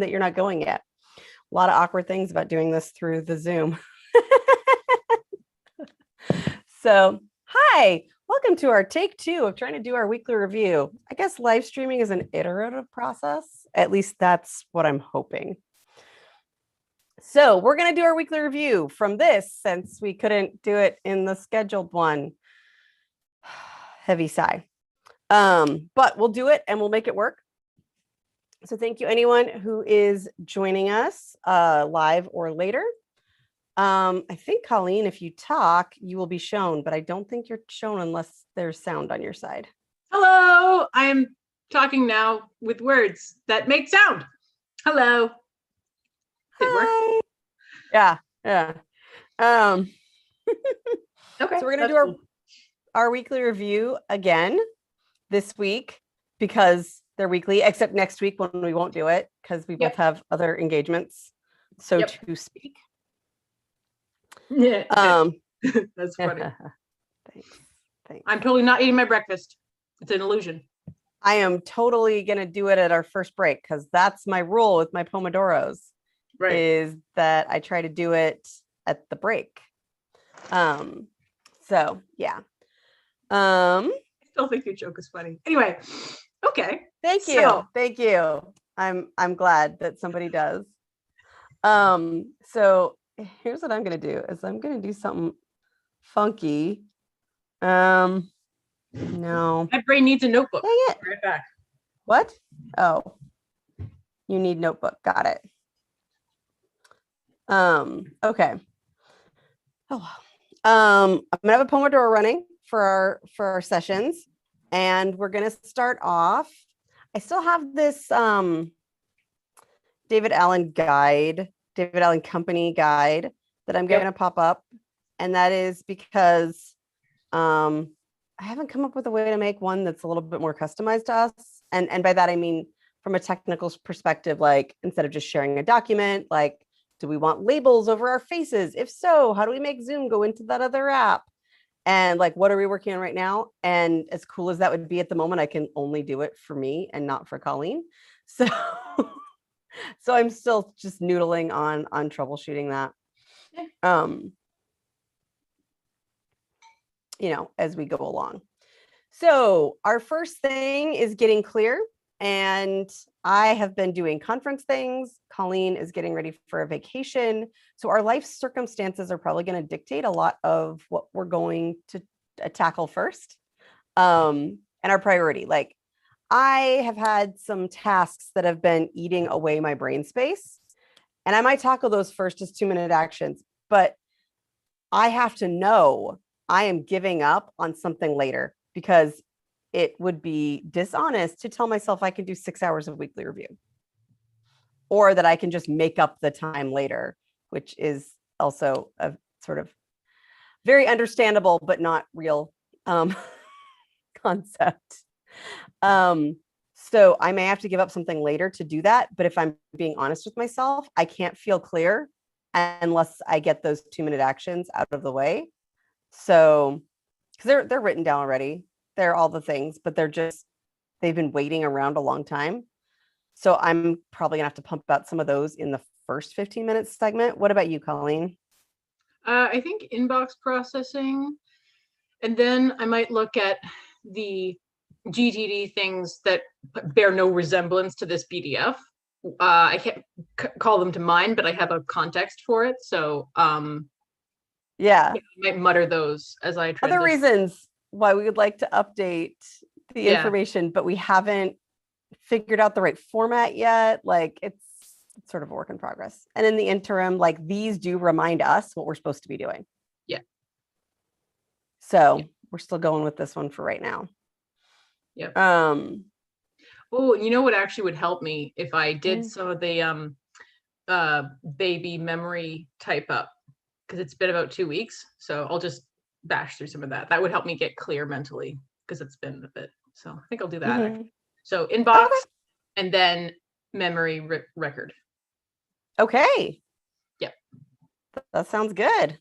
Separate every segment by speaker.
Speaker 1: that you're not going yet. A lot of awkward things about doing this through the Zoom. So, hi, welcome to our take 2 of trying to do our weekly review. I guess live streaming is an iterative process. At least that's what I'm hoping. So we're going to do our weekly review from this since we couldn't do it in the scheduled one. Heavy sigh. But we'll do it and we'll make it work. So thank you anyone who is joining us live or later. I think, Colleen, if you talk, you will be shown, but I don't think you're shown unless there's sound on your side.
Speaker 2: Hello, I am talking now with words that make sound. Hello.
Speaker 1: Hi. Yeah. Okay. So we're going to do our weekly review again this week because they're weekly, except next week when we won't do it because we both have other engagements, so to speak.
Speaker 2: Yeah. That's funny.
Speaker 1: Thanks.
Speaker 2: I'm totally not eating my breakfast. It's an illusion.
Speaker 1: I am totally going to do it at our first break because that's my rule with my Pomodoros. Right. Is that I try to do it at the break. So yeah.
Speaker 2: I still think your joke is funny. Anyway, okay.
Speaker 1: Thank you. I'm glad that somebody does. So here's what I'm gonna do is I'm gonna do something funky. No.
Speaker 2: My brain needs a notebook.
Speaker 1: Dang it.
Speaker 2: Right back.
Speaker 1: What? Oh, you need notebook. Got it. Okay. I'm gonna have a Pomodoro running for our sessions, and we're gonna start off. I still have this David Allen Company guide that I'm going to pop up, and that is because I haven't come up with a way to make one that's a little bit more customized to us, and by that I mean from a technical perspective, like instead of just sharing a document, like, do we want labels over our faces? If so, how do we make Zoom go into that other app? And like, what are we working on right now? And as cool as that would be at the moment, I can only do it for me and not for Colleen. So, so I'm still just noodling on troubleshooting that. As we go along. So our first thing is getting clear. And I have been doing conference things. Colleen is getting ready for a vacation. So our life circumstances are probably going to dictate a lot of what we're going to tackle first. And our priority. Like, I have had some tasks that have been eating away my brain space. And I might tackle those first as 2-minute actions. But I have to know I am giving up on something later because it would be dishonest to tell myself I can do 6 hours of weekly review or that I can just make up the time later, which is also a sort of very understandable, but not real concept. So I may have to give up something later to do that. But if I'm being honest with myself, I can't feel clear unless I get those 2-minute actions out of the way. So, because they're written down already. They're all the things, but they've been waiting around a long time. So I'm probably gonna have to pump out some of those in the first 15-minute segment. What about you, Colleen?
Speaker 2: I think inbox processing, and then I might look at the GTD things that bear no resemblance to this PDF. I can't call them to mind, but I have a context for it. So I might mutter those as I transition.
Speaker 1: Other reasons why we would like to update the information, but we haven't figured out the right format yet. Like, it's sort of a work in progress. And in the interim, like, these do remind us what we're supposed to be doing.
Speaker 2: Yeah.
Speaker 1: So we're still going with this one for right now.
Speaker 2: Yep. Oh, you know what actually would help me if I did some of the baby memory type up, because it's been about 2 weeks. So I'll just bash through some of that. That would help me get clear mentally because it's been a bit. So I think I'll do that. So inbox and then memory record.
Speaker 1: Okay.
Speaker 2: Yep.
Speaker 1: That sounds good.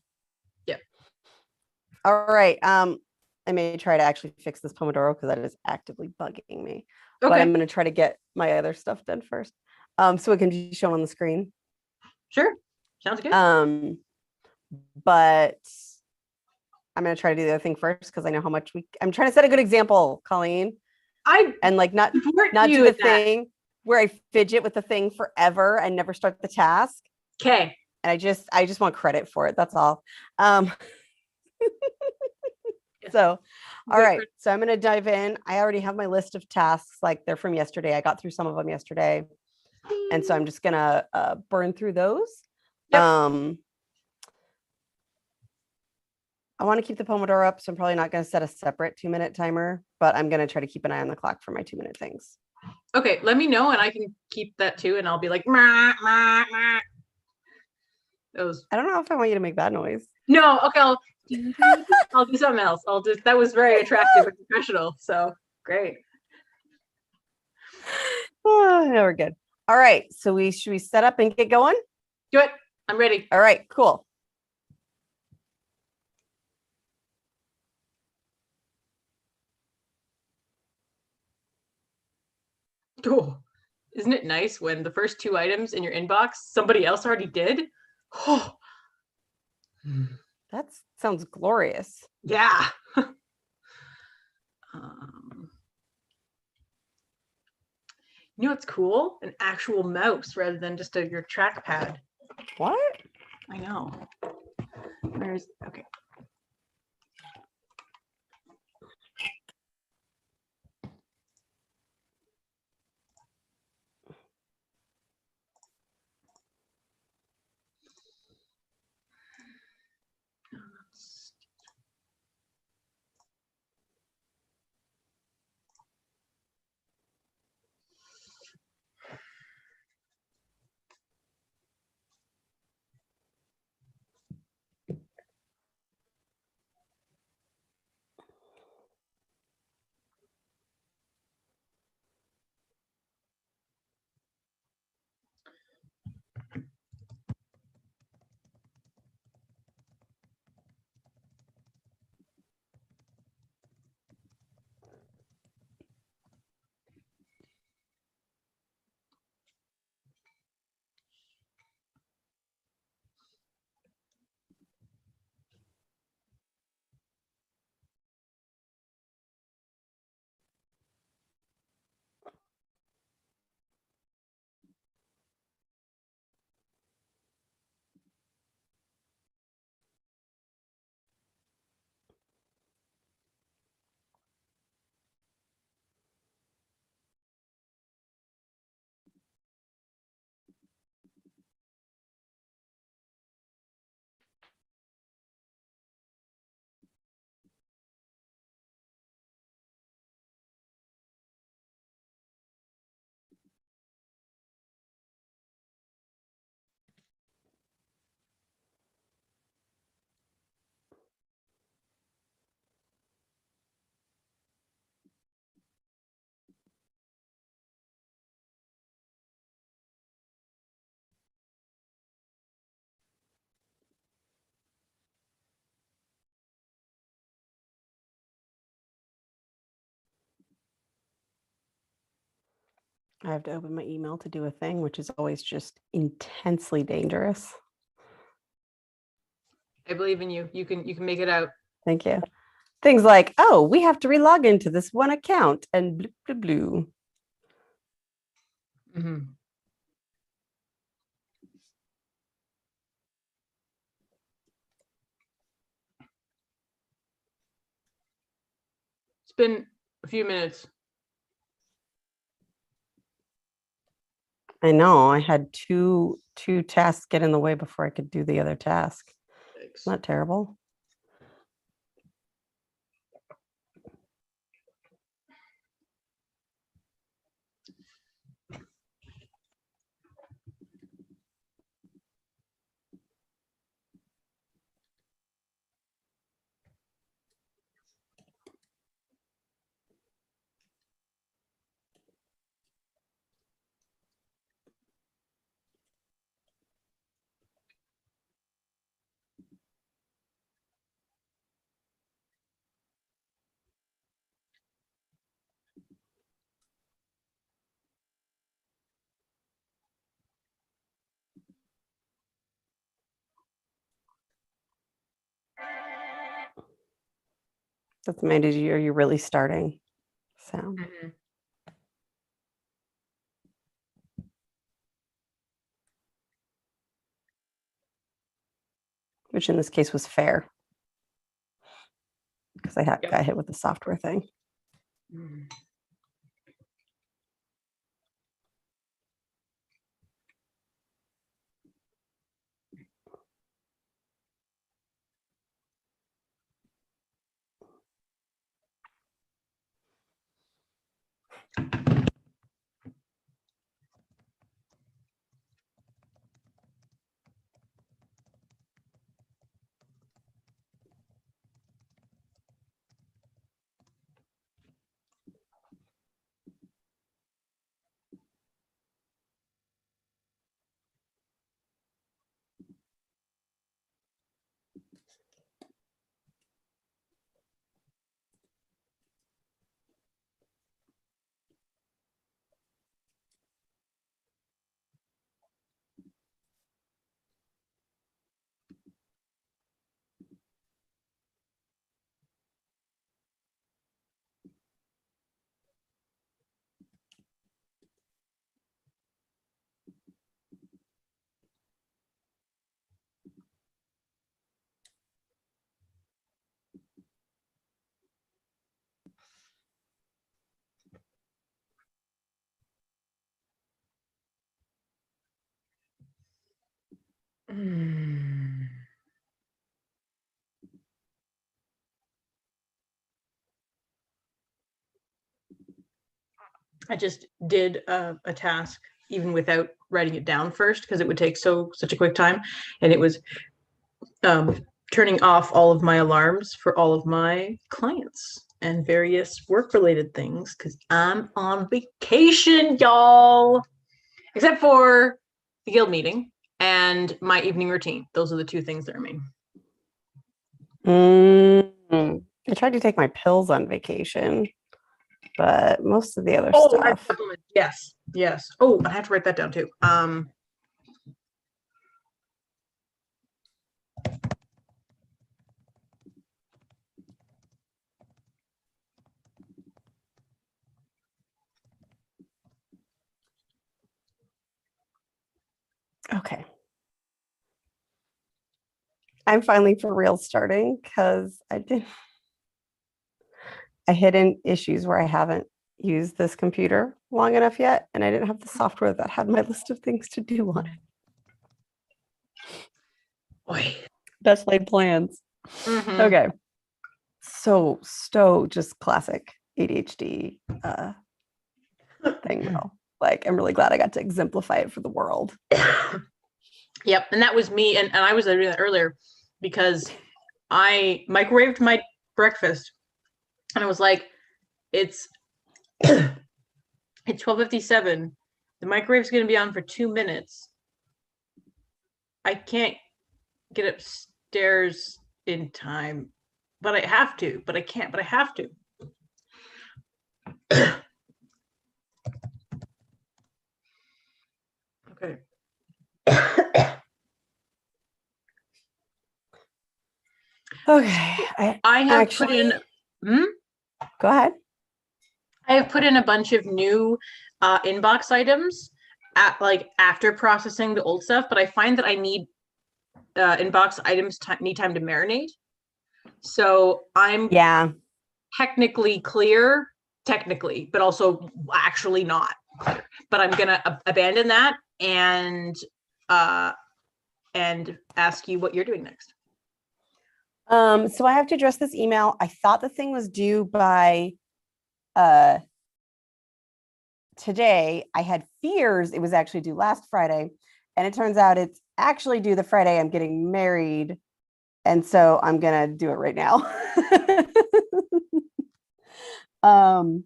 Speaker 2: Yep.
Speaker 1: All right. I may try to actually fix this Pomodoro because that is actively bugging me.
Speaker 2: Okay.
Speaker 1: But I'm going to try to get my other stuff done first. so it can be shown on the screen.
Speaker 2: Sure. Sounds good.
Speaker 1: But I'm going to try to do the other thing first because I know how much I'm trying to set a good example, Colleen. And like not do the thing where I fidget with the thing forever and never start the task.
Speaker 2: Okay.
Speaker 1: And I just want credit for it. That's all. So, all right. So I'm going to dive in. I already have my list of tasks. Like they're from yesterday. I got through some of them yesterday. And so I'm just going to burn through those. Yep. I want to keep the Pomodoro up. So I'm probably not going to set a separate 2-minute timer, but I'm going to try to keep an eye on the clock for my 2-minute things.
Speaker 2: Okay. Let me know and I can keep that too. And I'll be like, mah, mah, mah.
Speaker 1: I don't know if I want you to make that noise.
Speaker 2: No. Okay. I'll do something else. That was very attractive and professional. So great.
Speaker 1: Oh, no, we're good. All right. So should we set up and get going?
Speaker 2: Do it. I'm ready.
Speaker 1: All right, cool.
Speaker 2: Oh, isn't it nice when the first 2 items in your inbox, somebody else already did? Oh.
Speaker 1: That sounds glorious.
Speaker 2: Yeah. You know what's cool? An actual mouse rather than just your trackpad.
Speaker 1: What?
Speaker 2: I know. Okay.
Speaker 1: I have to open my email to do a thing, which is always just intensely dangerous.
Speaker 2: I believe in you. You can make it out.
Speaker 1: Thank you. Things like, oh, we have to relog into this one account and blue, blue, blue.
Speaker 2: Mm-hmm. It's been a few minutes.
Speaker 1: I know. I had two tasks get in the way before I could do the other task. Thanks. Not terrible. That's my year you're really starting. So.
Speaker 2: Mm-hmm.
Speaker 1: Which in this case was fair. Because I got hit with the software thing.
Speaker 2: Mm-hmm. I just did a task even without writing it down first because it would take such a quick time, and it was turning off all of my alarms for all of my clients and various work-related things because I'm on vacation, y'all. Except for the guild meeting and my evening routine. Those are the two things that remain.
Speaker 1: I tried to take my pills on vacation, but most of the other stuff.
Speaker 2: Yes. Oh, I have to write that down too.
Speaker 1: Okay. I'm finally for real starting because I hit in issues where I haven't used this computer long enough yet, and I didn't have the software that had my list of things to do on it.
Speaker 2: Boy.
Speaker 1: Best laid plans.
Speaker 2: Mm-hmm.
Speaker 1: Okay. So Stowe, just classic ADHD thing though. Like, I'm really glad I got to exemplify it for the world.
Speaker 2: Yep. And that was me. And I was doing that earlier because I microwaved my breakfast and I was like, it's 12:57. The microwave's going to be on for 2 minutes. I can't get upstairs in time, but I have to, but I can't, but I have to. Okay.
Speaker 1: Okay.
Speaker 2: I have actually put in.
Speaker 1: Go ahead.
Speaker 2: I have put in a bunch of new inbox items after processing the old stuff, but I find that I need inbox items need time to marinate. So I'm technically clear, but also actually not clear. But I'm gonna abandon that and ask you what you're doing next.
Speaker 1: So I have to address this email. I thought the thing was due by today. I had fears it was actually due last Friday, and it turns out it's actually due the Friday I'm getting married, and so I'm gonna do it right now.
Speaker 2: Valid.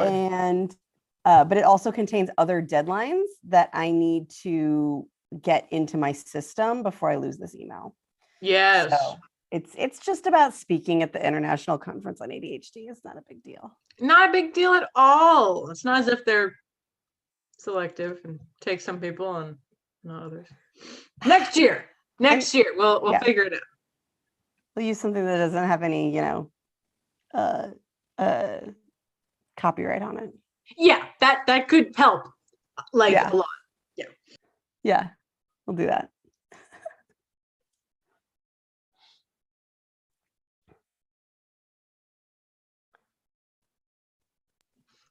Speaker 1: And but it also contains other deadlines that I need to get into my system before I lose this email.
Speaker 2: Yes.
Speaker 1: So it's just about speaking at the International Conference on ADHD. It's not a big deal.
Speaker 2: Not a big deal at all. It's not as if they're selective and take some people and not others. Next year we'll figure it out.
Speaker 1: We'll use something that doesn't have any, copyright on it.
Speaker 2: Yeah, that could help like
Speaker 1: Yeah.
Speaker 2: a lot.
Speaker 1: Yeah, we'll do that.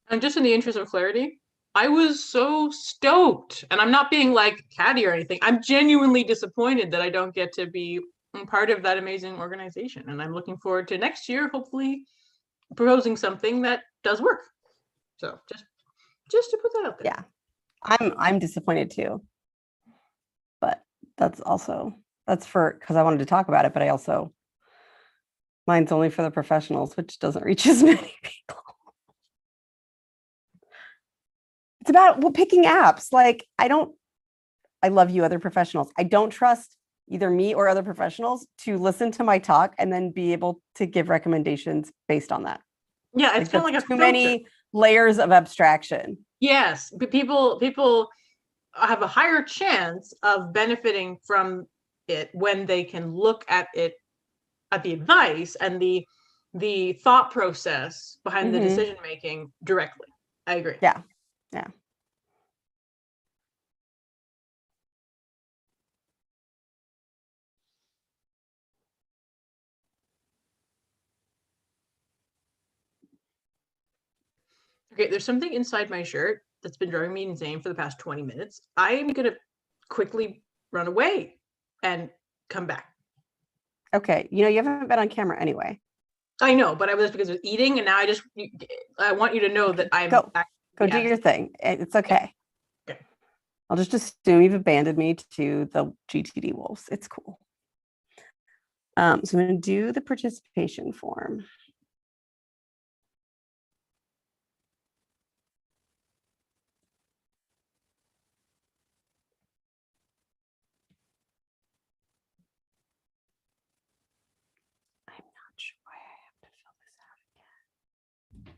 Speaker 2: And just in the interest of clarity, I was so stoked, and I'm not being like catty or anything. I'm genuinely disappointed that I don't get to be part of that amazing organization. And I'm looking forward to next year, hopefully proposing something that does work. So just to put that out there.
Speaker 1: Yeah, I'm disappointed too. But that's because I wanted to talk about it, but mine's only for the professionals, which doesn't reach as many people. It's about picking apps. Like, I love you, other professionals. I don't trust either me or other professionals to listen to my talk and then be able to give recommendations based on that.
Speaker 2: Yeah, it's kind of like
Speaker 1: too many layers of abstraction.
Speaker 2: Yes, but people have a higher chance of benefiting from it when they can look at it, at the advice and the thought process behind the decision making directly. I agree.
Speaker 1: Yeah.
Speaker 2: Okay, there's something inside my shirt that's been driving me insane for the past 20 minutes. I'm gonna quickly run away and come back.
Speaker 1: Okay, you haven't been on camera anyway.
Speaker 2: I know, but I was because of eating, and now I want you to know that I'm
Speaker 1: go do your thing. It's okay.
Speaker 2: Okay.
Speaker 1: I'll just assume you've abandoned me to the GTD wolves. It's cool. So I'm going to do the participation form. I'm not sure why I have to fill this out again.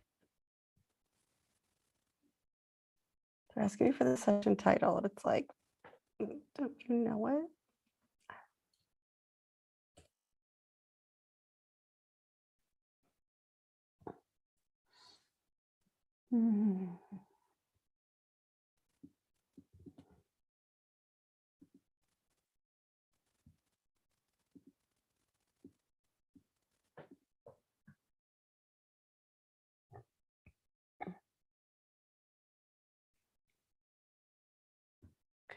Speaker 1: They're asking me for the session title, and it's like, don't you know it?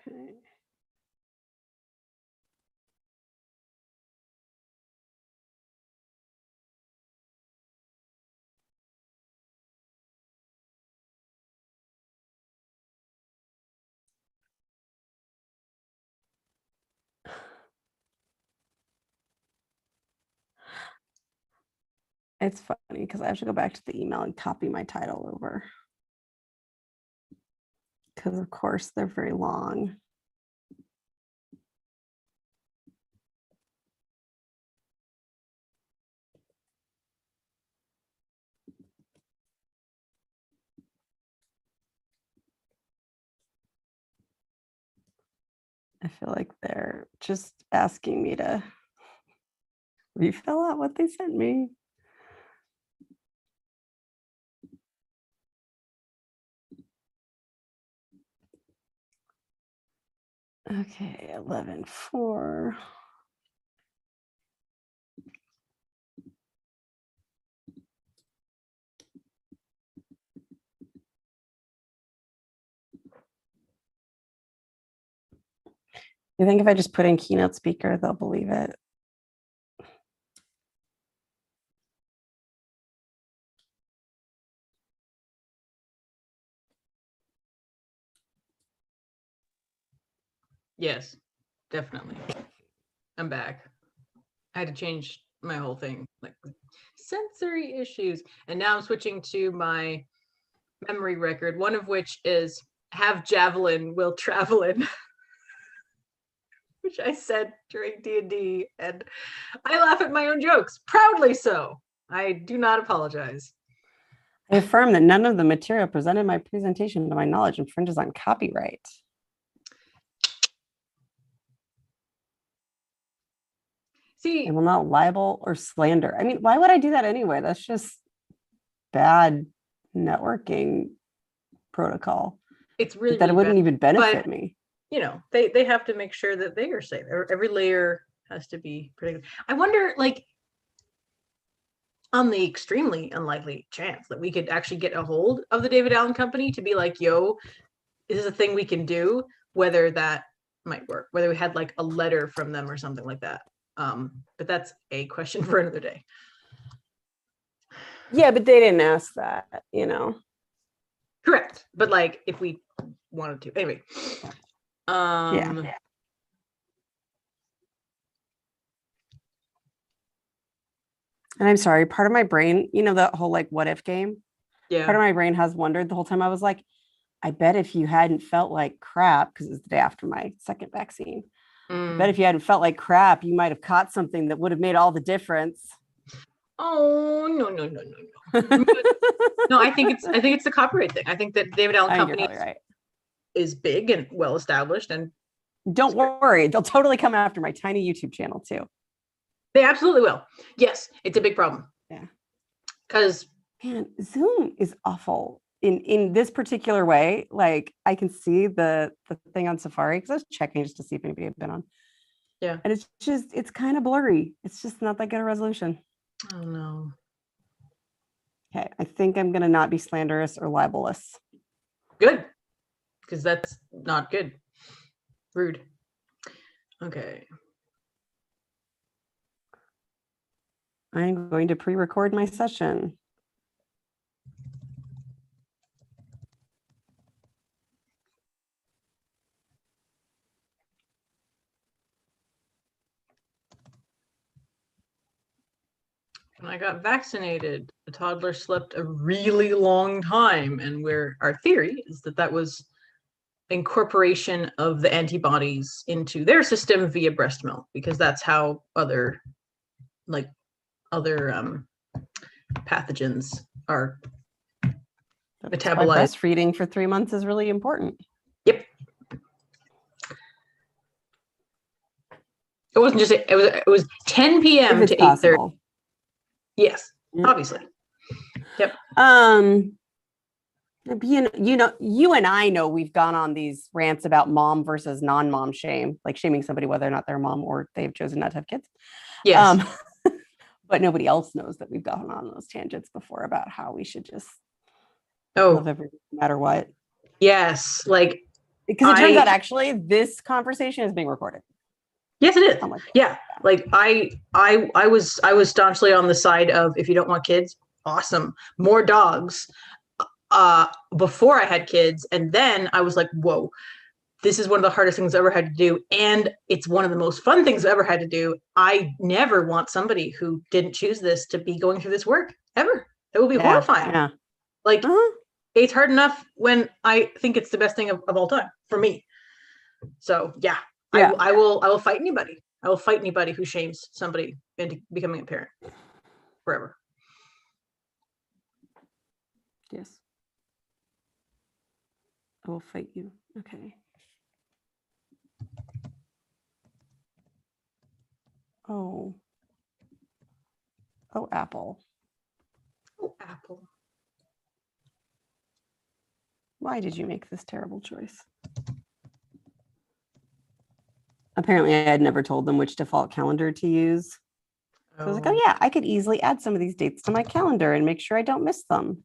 Speaker 1: Okay. It's funny because I have to go back to the email and copy my title over. Because of course they're very long. I feel like they're just asking me to refill out what they sent me. Okay, 11:4. You think if I just put in keynote speaker, they'll believe it?
Speaker 2: Yes, definitely. I'm back. I had to change my whole thing, like sensory issues. And now I'm switching to my memory record, one of which is have javelin will travelin, which I said during D&D, and I laugh at my own jokes, proudly so. I do not apologize.
Speaker 1: I affirm that none of the material presented in my presentation, to my knowledge, infringes on
Speaker 2: See,
Speaker 1: I will not libel or slander. I mean, why would I do that anyway? That's just bad networking protocol.
Speaker 2: it's really,
Speaker 1: that
Speaker 2: really
Speaker 1: it wouldn't
Speaker 2: bad,
Speaker 1: even benefit
Speaker 2: but,
Speaker 1: me.
Speaker 2: you know, they have to make sure that they are safe. Every layer has to be predicted. I wonder, like, on the extremely unlikely chance that we could actually get a hold of the David Allen Company to be like, yo, this is a thing we can do, whether that might work, whether we had like a letter from them or something like that. But that's a question for another day.
Speaker 1: Yeah, but they didn't ask that, you know.
Speaker 2: Correct. But like if we wanted to. Anyway.
Speaker 1: Yeah. And I'm sorry, part of my brain, you know, that whole like what if game?
Speaker 2: Yeah.
Speaker 1: Part of my brain has wondered the whole time. I was like, I bet if you hadn't felt like crap, because it was the day after my second vaccine, I bet if you hadn't felt like crap, you might have caught something that would have made all the difference.
Speaker 2: Oh, no. No, I think it's the copyright thing. I think that David Allen Company is big and well established, and
Speaker 1: don't worry, they'll totally come after my tiny YouTube channel too.
Speaker 2: They absolutely will. Yes, it's a big problem.
Speaker 1: Yeah.
Speaker 2: Because
Speaker 1: man, Zoom is awful in this particular way. Like I can see the thing on Safari because I was checking just to see if anybody had been on.
Speaker 2: Yeah.
Speaker 1: And it's kind of blurry. It's just not that good a resolution.
Speaker 2: Oh no.
Speaker 1: Okay. I think I'm gonna not be slanderous or libelous.
Speaker 2: Good. Because that's not good. Rude. Okay.
Speaker 1: I'm going to pre-record my session.
Speaker 2: When I got vaccinated, the toddler slept a really long time, and where our theory is that was incorporation of the antibodies into their system via breast milk, because that's how other pathogens are metabolized.
Speaker 1: Breastfeeding for 3 months is really important.
Speaker 2: Yep. It wasn't just it was 10 p.m. to 8:30. Yes, obviously. Yep.
Speaker 1: You and I know we've gone on these rants about mom versus non-mom shame, like shaming somebody whether or not they're a mom or they've chosen not to have kids.
Speaker 2: Yes.
Speaker 1: But nobody else knows that we've gone on those tangents before about how we should just love everything no matter what.
Speaker 2: Yes, like
Speaker 1: because it turns out actually this conversation is being recorded.
Speaker 2: Yes, it is. Yeah, like I was staunchly on the side of if you don't want kids, awesome, more dogs. Before I had kids, and then I was like, whoa, this is one of the hardest things I've ever had to do, and it's one of the most fun things I've ever had to do. I never want somebody who didn't choose this to be going through this work ever. It would be horrifying.
Speaker 1: Yeah.
Speaker 2: Like it's hard enough when I think it's the best thing of all time for me. So yeah. I will fight anybody. I will fight anybody who shames somebody into becoming a parent forever.
Speaker 1: Yes. I will fight you. Okay. Oh, Apple.
Speaker 2: Oh, Apple.
Speaker 1: Why did you make this terrible choice? Apparently, I had never told them which default calendar to use. So I was like, oh yeah, I could easily add some of these dates to my calendar and make sure I don't miss them.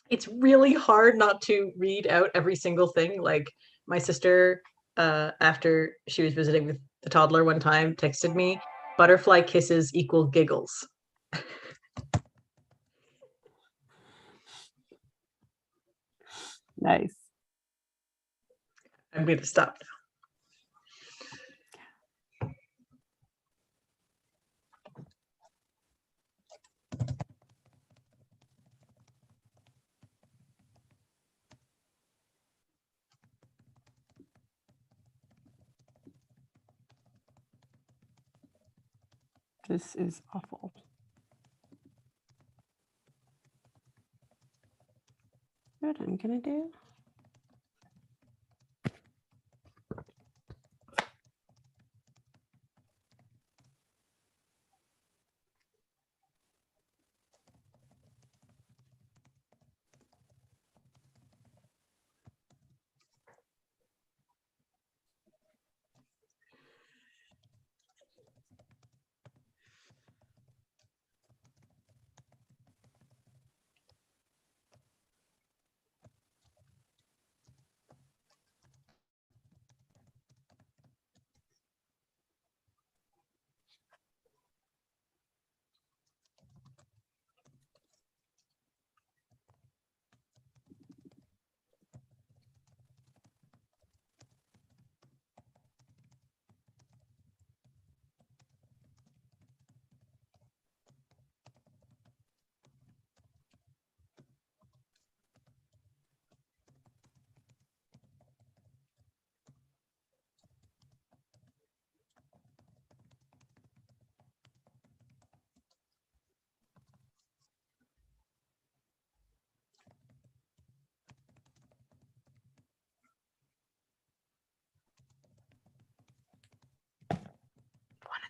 Speaker 2: it's really hard not to read out every single thing. Like my sister, after she was visiting with the toddler one time, texted me, butterfly kisses equal giggles.
Speaker 1: Nice.
Speaker 2: I'm going to stop now.
Speaker 1: This is awful. What I'm gonna do?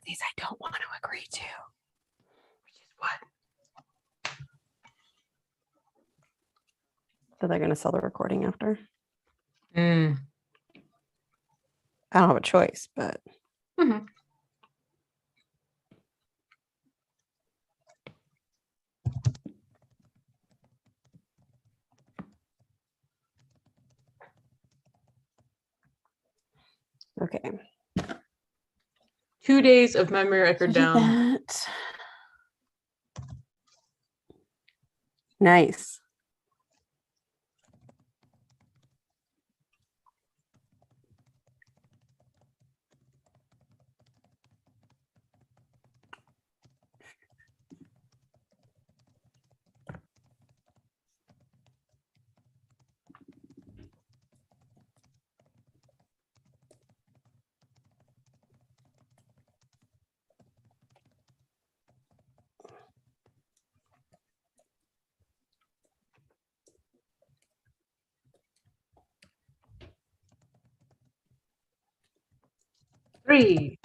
Speaker 1: These I don't want to agree to.
Speaker 2: Which is what?
Speaker 1: So they're going to sell the recording after.
Speaker 2: Mm.
Speaker 1: I don't have a choice, but.
Speaker 2: Mm-hmm.
Speaker 1: Okay.
Speaker 2: 2 days of memory record down.
Speaker 1: That. Nice.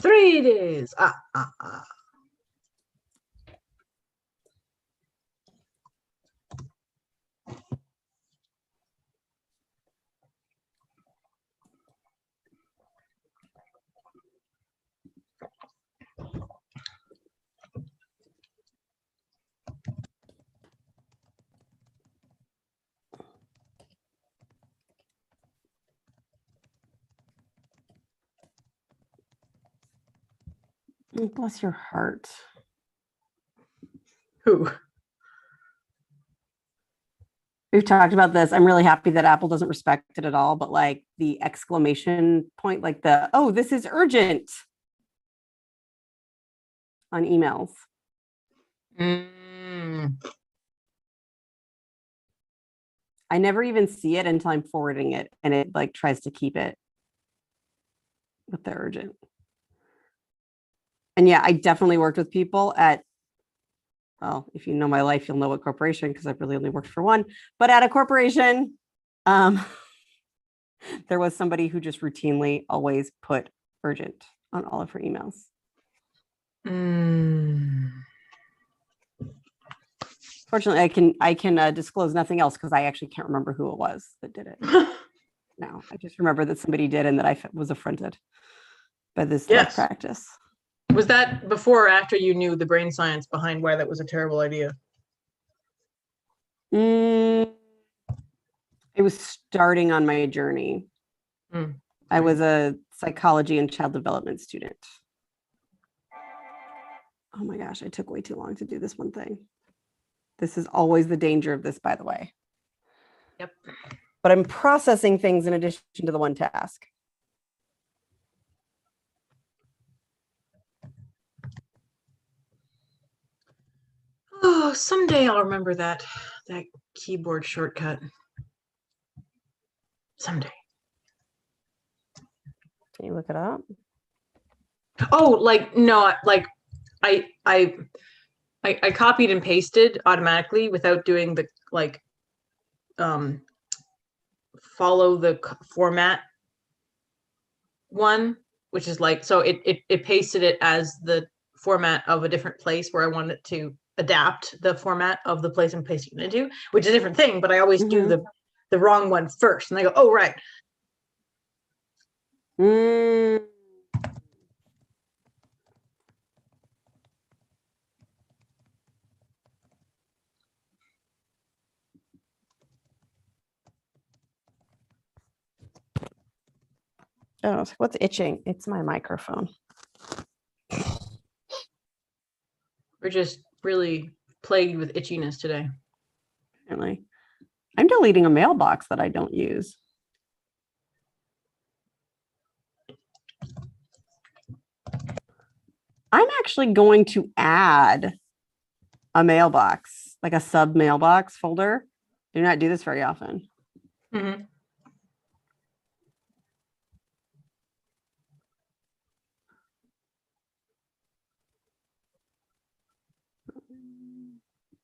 Speaker 2: Three days. Ah.
Speaker 1: Bless your heart.
Speaker 2: Who?
Speaker 1: We've talked about this. I'm really happy that Apple doesn't respect it at all, but like the exclamation point, like the, oh, this is urgent on emails. I never even see it until I'm forwarding it, and it like tries to keep it with the urgent. And yeah, I definitely worked with people at, well, if you know my life, you'll know what corporation, because I've really only worked for one, but at a corporation, there was somebody who just routinely always put urgent on all of her emails. Fortunately, I can disclose nothing else because I actually can't remember who it was that did it. No, I just remember that somebody did and that I was affronted by this practice.
Speaker 2: Was that before or after you knew the brain science behind why that was a terrible idea?
Speaker 1: I was starting on my journey. I was a psychology and child development student. Oh my gosh, I took way too long to do this one thing. This is always the danger of this, by the way.
Speaker 2: Yep.
Speaker 1: But I'm processing things in addition to the one task.
Speaker 2: Oh, someday I'll remember that keyboard shortcut. Someday.
Speaker 1: Can you look it up?
Speaker 2: Oh, like no, like I copied and pasted automatically without doing the like follow the format one, which is like, so it pasted it as the format of a different place where I wanted to adapt the format of the place I'm pasting it into, which is a different thing, but I always do the wrong one first. And I go, oh, right.
Speaker 1: Oh, what's itching? It's my microphone.
Speaker 2: We're just really plagued with itchiness today.
Speaker 1: Apparently. I'm deleting a mailbox that I don't use. I'm actually going to add a mailbox, like a sub mailbox folder. I do not do this very often.
Speaker 2: Mm-hmm.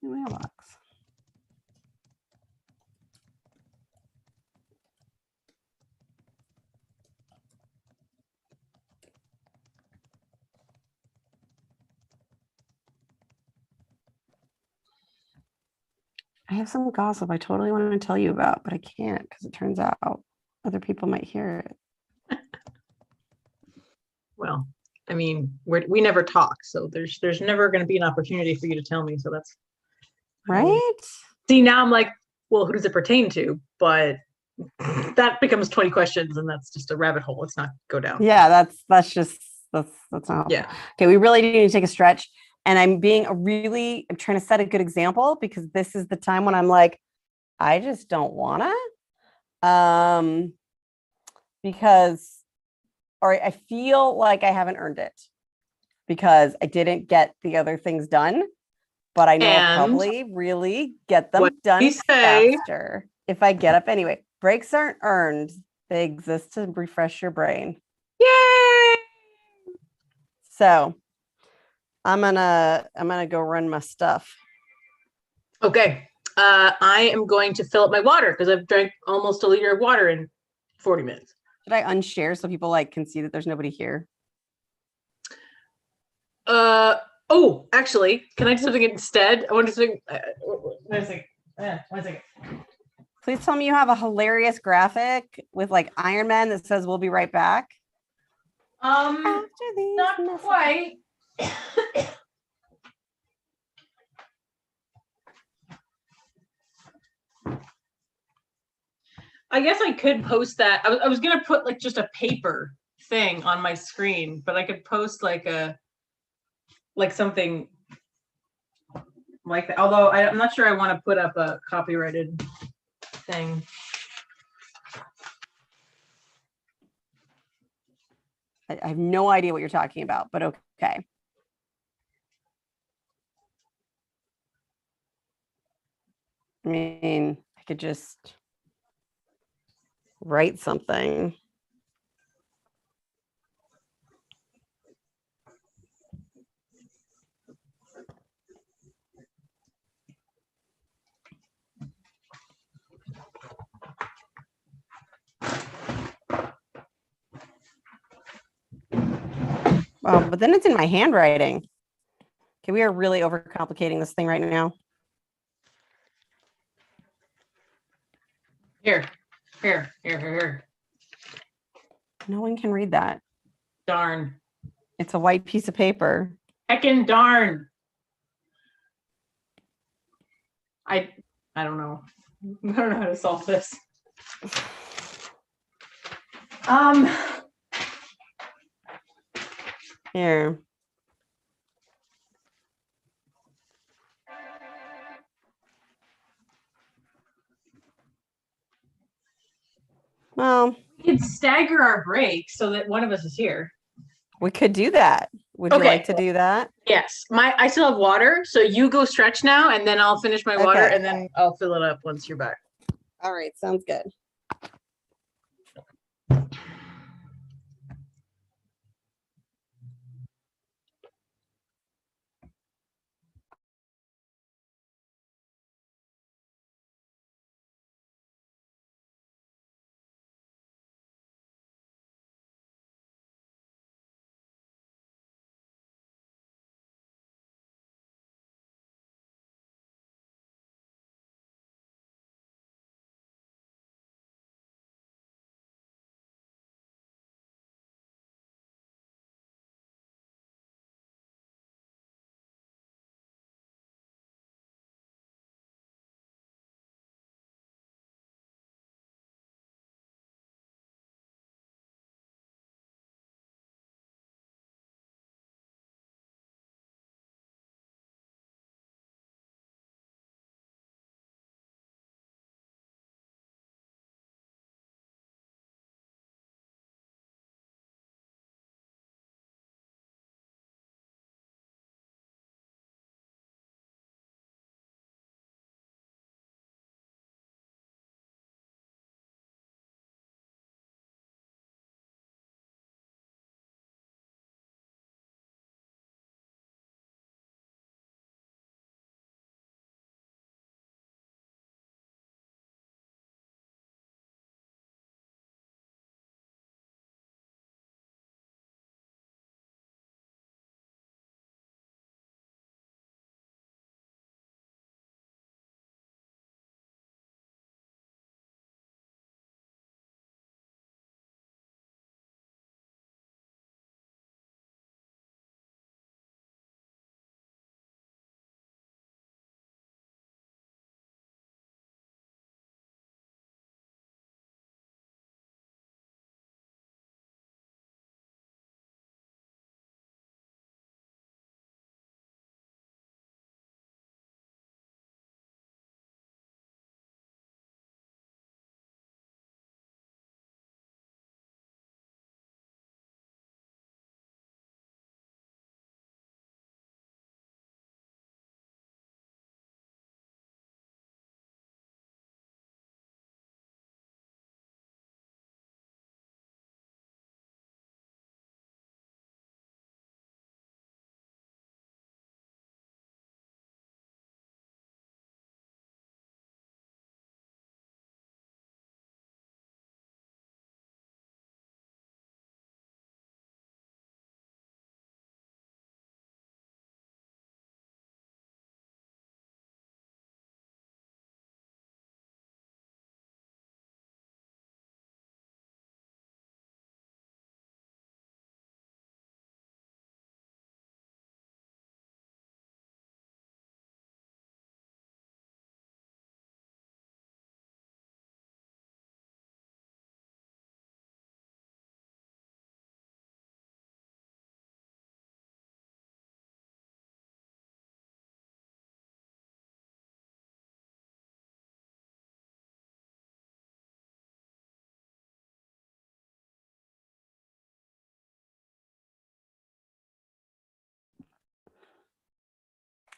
Speaker 1: Mailbox. I have some gossip I totally want to tell you about, but I can't because it turns out other people might hear it.
Speaker 2: Well, I mean, we never talk, so there's never going to be an opportunity for you to tell me. So that's
Speaker 1: right.
Speaker 2: See, now I'm like, well, who does it pertain to? But that becomes 20 questions, and that's just a rabbit hole. Let's not go down.
Speaker 1: Yeah, that's not helpful.
Speaker 2: Yeah.
Speaker 1: Okay, we really do need to take a stretch. And I'm trying to set a good example because this is the time when I'm like, I just don't wanna. Or I feel like I haven't earned it because I didn't get the other things done, but I know I'll probably really get them done faster if I get up anyway. Breaks aren't earned. They exist to refresh your brain.
Speaker 2: Yay!
Speaker 1: So I'm gonna go run my stuff.
Speaker 2: Okay. I am going to fill up my water because I've drank almost a liter of water in 40 minutes.
Speaker 1: Should I unshare so people can see that there's nobody here?
Speaker 2: Oh, actually, can I do something instead? I want to do one second.
Speaker 1: Please tell me you have a hilarious graphic with Iron Man that says we'll be right back.
Speaker 2: Not quite. I guess I could post that. I was gonna put just a paper thing on my screen, but I could post something like that. Although I'm not sure I want to put up a copyrighted thing.
Speaker 1: I have no idea what you're talking about, but okay. I mean, I could just write something. Oh, but then it's in my handwriting. Okay, we are really overcomplicating this thing right now.
Speaker 2: Here.
Speaker 1: No one can read that.
Speaker 2: Darn.
Speaker 1: It's a white piece of paper.
Speaker 2: Heckin' darn. I don't know. I don't know how to solve this.
Speaker 1: Here. Well,
Speaker 2: we could stagger our breaks so that one of us is here.
Speaker 1: We could do that. Would you like to do that?
Speaker 2: Yes. I still have water, so you go stretch now, and then I'll finish my water, and then I'll fill it up once you're back.
Speaker 1: All right, sounds good.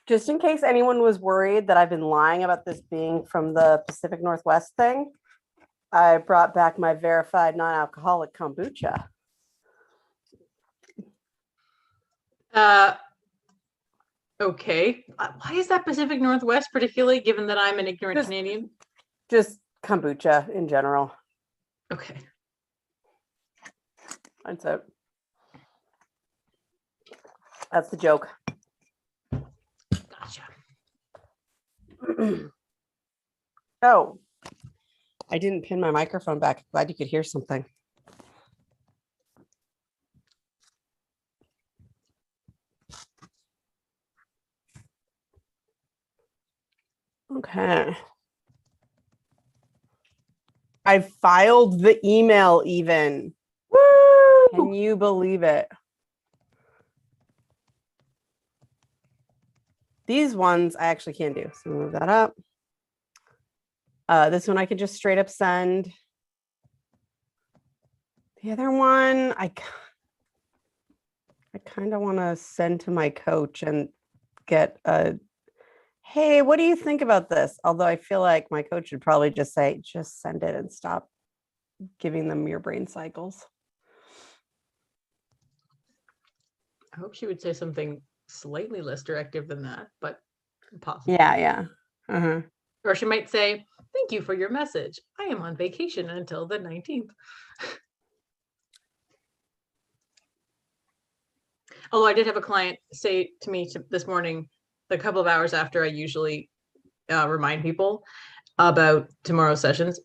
Speaker 1: Just in case anyone was worried that I've been lying about this being from the Pacific Northwest thing, I brought back my verified non-alcoholic kombucha.
Speaker 2: Okay. Why is that Pacific Northwest, particularly given that I'm an ignorant Canadian?
Speaker 1: Just kombucha in general.
Speaker 2: Okay.
Speaker 1: That's it. That's the joke.
Speaker 2: Gotcha.
Speaker 1: Oh, I didn't pin my microphone back. Glad you could hear something. Okay. I filed the email even.
Speaker 2: Woo!
Speaker 1: Can you believe it? These ones I actually can do. So move that up. This one I could just straight up send. The other one, I kind of want to send to my coach and get a, hey, what do you think about this? Although I feel like my coach would probably just say, just send it and stop giving them your brain cycles.
Speaker 2: I hope she would say something slightly less directive than that, but possible.
Speaker 1: Yeah. Uh-huh.
Speaker 2: Or she might say, thank you for your message. I am on vacation until the 19th. Although I did have a client say to me this morning, a couple of hours after I usually remind people about tomorrow's sessions,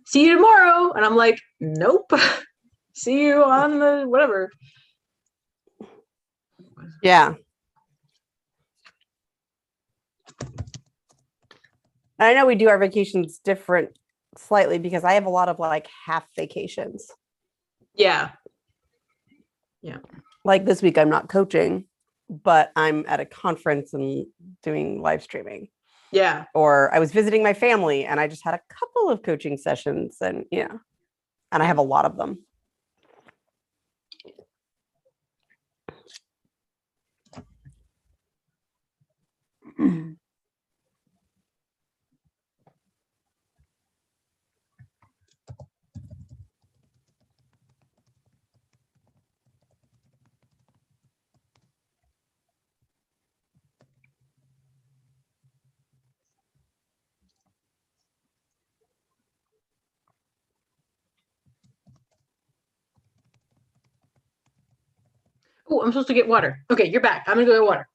Speaker 2: see you tomorrow. And I'm like, nope. See you on the whatever.
Speaker 1: Yeah. I know we do our vacations different slightly because I have a lot of like half vacations.
Speaker 2: Yeah.
Speaker 1: Like this week, I'm not coaching, but I'm at a conference and doing live streaming.
Speaker 2: Yeah.
Speaker 1: Or I was visiting my family and I just had a couple of coaching sessions and and I have a lot of them.
Speaker 2: Oh, I'm supposed to get water. Okay, you're back. I'm gonna go get water.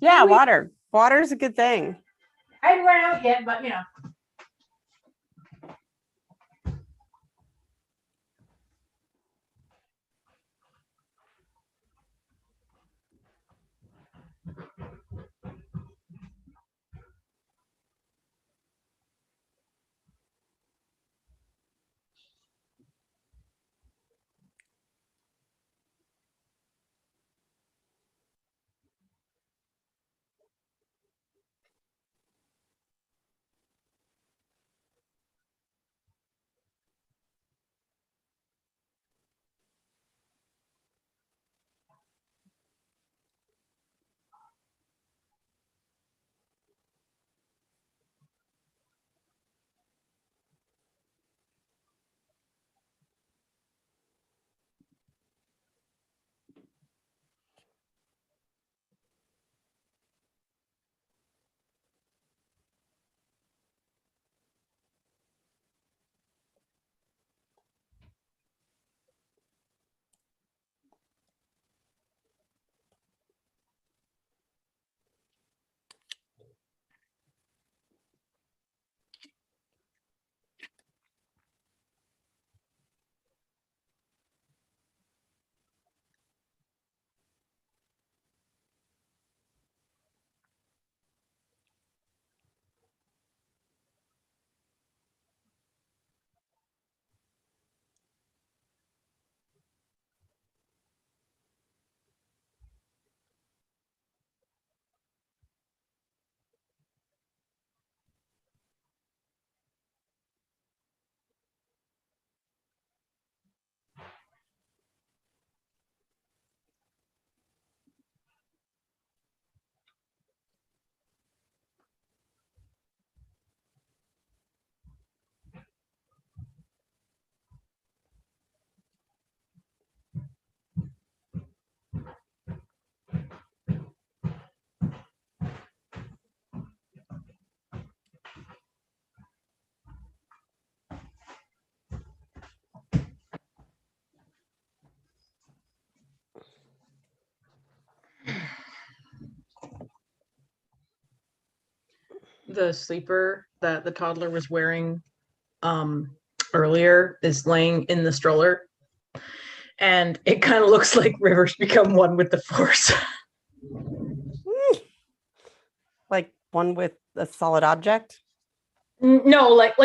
Speaker 1: Yeah, water. Water is a good thing.
Speaker 2: I haven't run out yet, but the sleeper that the toddler was wearing earlier is laying in the stroller, and it kind of looks like River's become one with the force.
Speaker 1: Like one with a solid object?
Speaker 2: No, like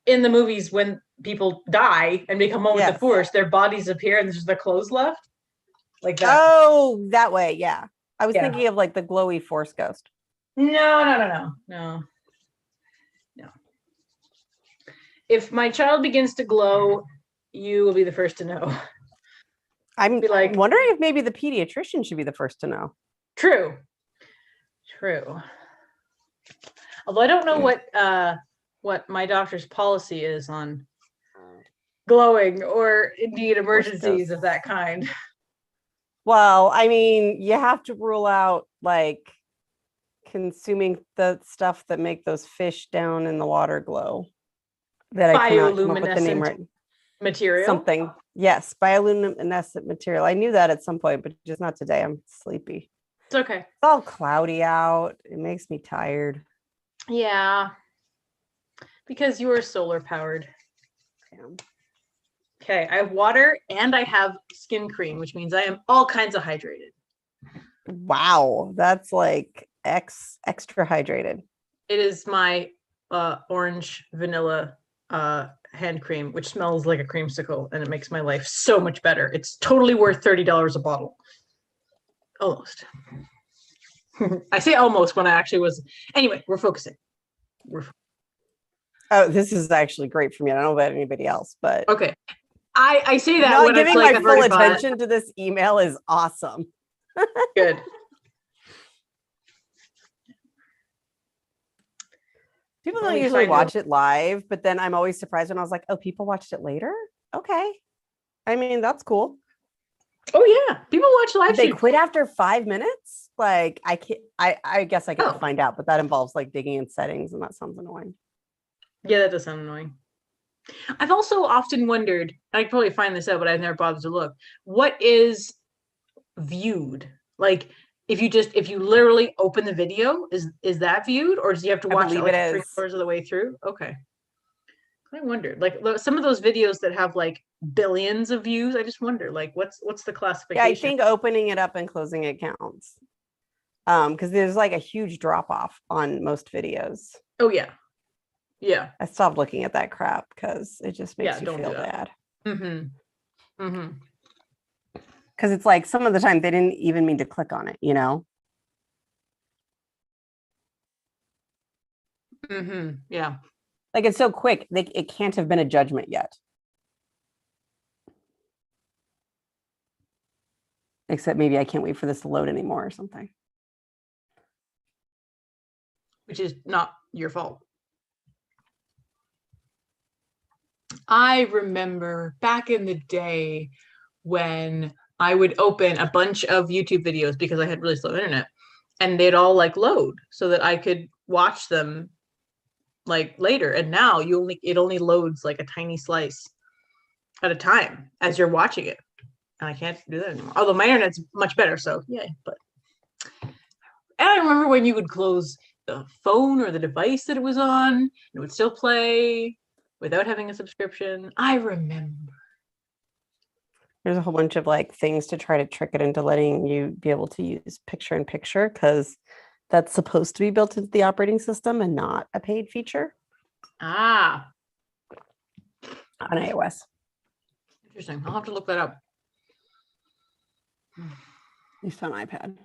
Speaker 2: in the movies when people die and become one with
Speaker 1: Yes.
Speaker 2: the force, their bodies appear and there's just their clothes left. Like that.
Speaker 1: Oh, that way. Yeah. I was
Speaker 2: Yeah.
Speaker 1: thinking of like the glowy force ghost.
Speaker 2: No. If my child begins to glow, you will be the first to know.
Speaker 1: I'm
Speaker 2: Be like,
Speaker 1: wondering if maybe the pediatrician should be the first to know.
Speaker 2: True. Although I don't know what my doctor's policy is on glowing or indeed emergencies of that kind.
Speaker 1: Well, I mean, you have to rule out like consuming the stuff that make those fish down in the water glow. That I cannot come up with the name right.
Speaker 2: Material?
Speaker 1: Something. Yes, bioluminescent material. I knew that at some point, but just not today. I'm sleepy.
Speaker 2: It's okay.
Speaker 1: It's all cloudy out. It makes me tired.
Speaker 2: Yeah. Because you are solar powered. Okay, I have water and I have skin cream, which means I am all kinds of hydrated.
Speaker 1: Wow, that's like extra hydrated.
Speaker 2: It is my orange vanilla hand cream, which smells like a creamsicle, and it makes my life so much better. It's totally worth $30 a bottle. Almost. I say almost when I actually was. Anyway, we're focusing.
Speaker 1: Oh, this is actually great for me. I don't know about anybody else, but
Speaker 2: okay. I say that
Speaker 1: not
Speaker 2: when
Speaker 1: giving
Speaker 2: like
Speaker 1: my full attention to this email is awesome.
Speaker 2: Good.
Speaker 1: People don't usually watch it live, but then I'm always surprised when I was like, oh, people watched it later? Okay. I mean, that's cool.
Speaker 2: Oh yeah. People watch live.
Speaker 1: They quit after 5 minutes? Like I guess I can find out, but that involves like digging in settings and that sounds annoying.
Speaker 2: Yeah, that does sound annoying. I've also often wondered, I could probably find this out, but I've never bothered to look. What is viewed? Like if you literally open the video, is that viewed, or do you have to watch it like 3/4 of the way through? Okay. I wondered, like some of those videos that have like billions of views, I just wonder, like what's the classification?
Speaker 1: Yeah, I think opening it up and closing it counts. Because there's like a huge drop off on most videos.
Speaker 2: Oh yeah. Yeah.
Speaker 1: I stopped looking at that crap because it just makes you feel bad.
Speaker 2: Mm-hmm. Mm-hmm.
Speaker 1: Because it's like some of the time they didn't even mean to click on it, you know?
Speaker 2: Mm-hmm. Yeah.
Speaker 1: Like it's so quick, it can't have been a judgment yet. Except maybe I can't wait for this to load anymore or something.
Speaker 2: Which is not your fault. I remember back in the day when I would open a bunch of YouTube videos because I had really slow internet, and they'd all like load so that I could watch them like later. And now it only loads like a tiny slice at a time as you're watching it. And I can't do that anymore. Although my internet's much better, so yay. And I remember when you would close the phone or the device that it was on, and it would still play without having a subscription. I remember.
Speaker 1: There's a whole bunch of like things to try to trick it into letting you be able to use picture in picture, because that's supposed to be built into the operating system and not a paid feature.
Speaker 2: On
Speaker 1: iOS.
Speaker 2: Interesting. I'll have to look that up.
Speaker 1: At least on iPad.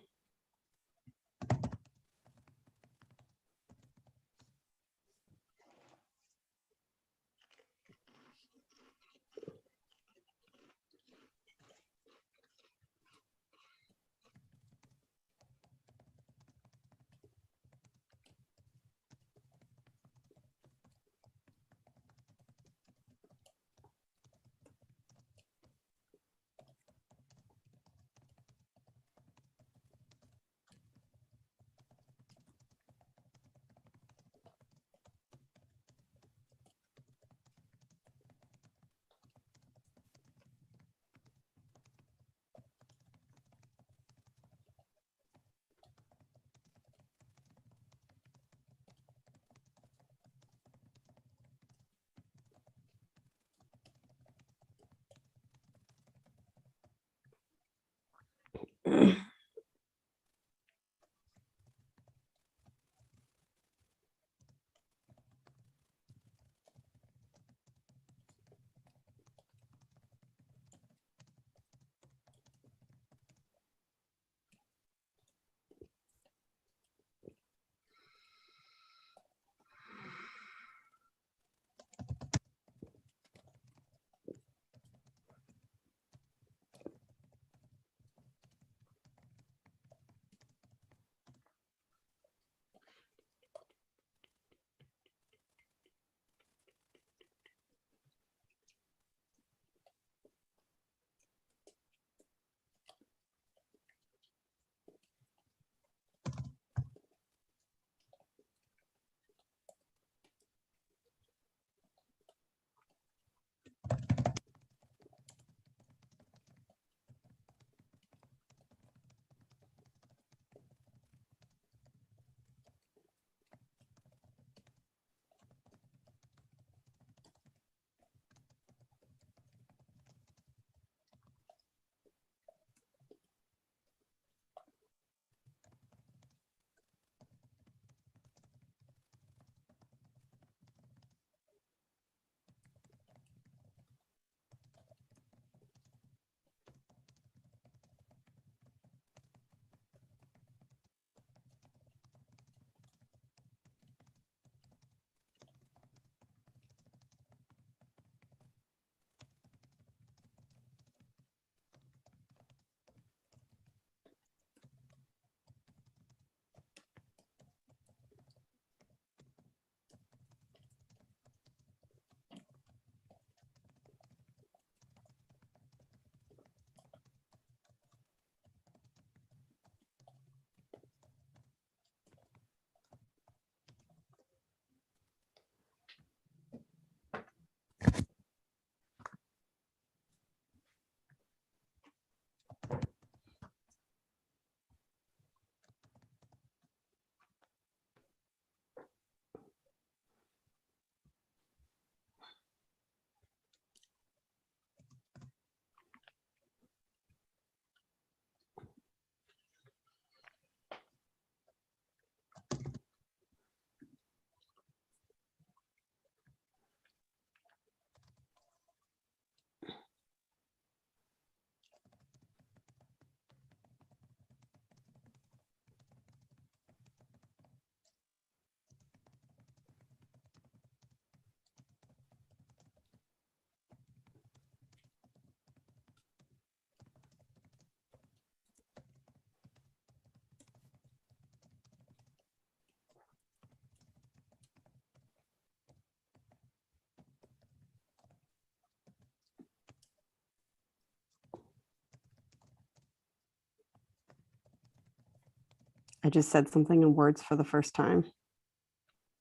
Speaker 1: I just said something in words for the first time.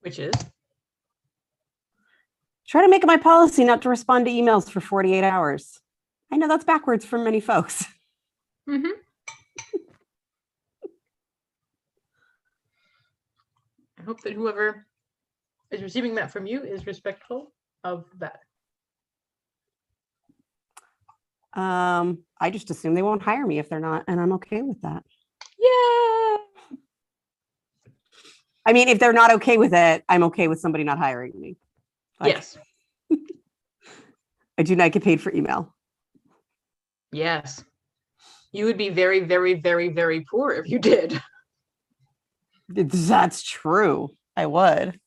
Speaker 2: Which is?
Speaker 1: Try to make it my policy not to respond to emails for 48 hours. I know that's backwards for many folks.
Speaker 2: Mm-hmm. I hope that whoever is receiving that from you is respectful of that.
Speaker 1: I just assume they won't hire me if they're not, and I'm okay with that.
Speaker 2: Yeah.
Speaker 1: I mean, if they're not okay with it, I'm okay with somebody not hiring me. Like,
Speaker 2: yes.
Speaker 1: I do not get paid for email.
Speaker 2: Yes. You would be very, very, very, very poor if you did.
Speaker 1: That's true. I would.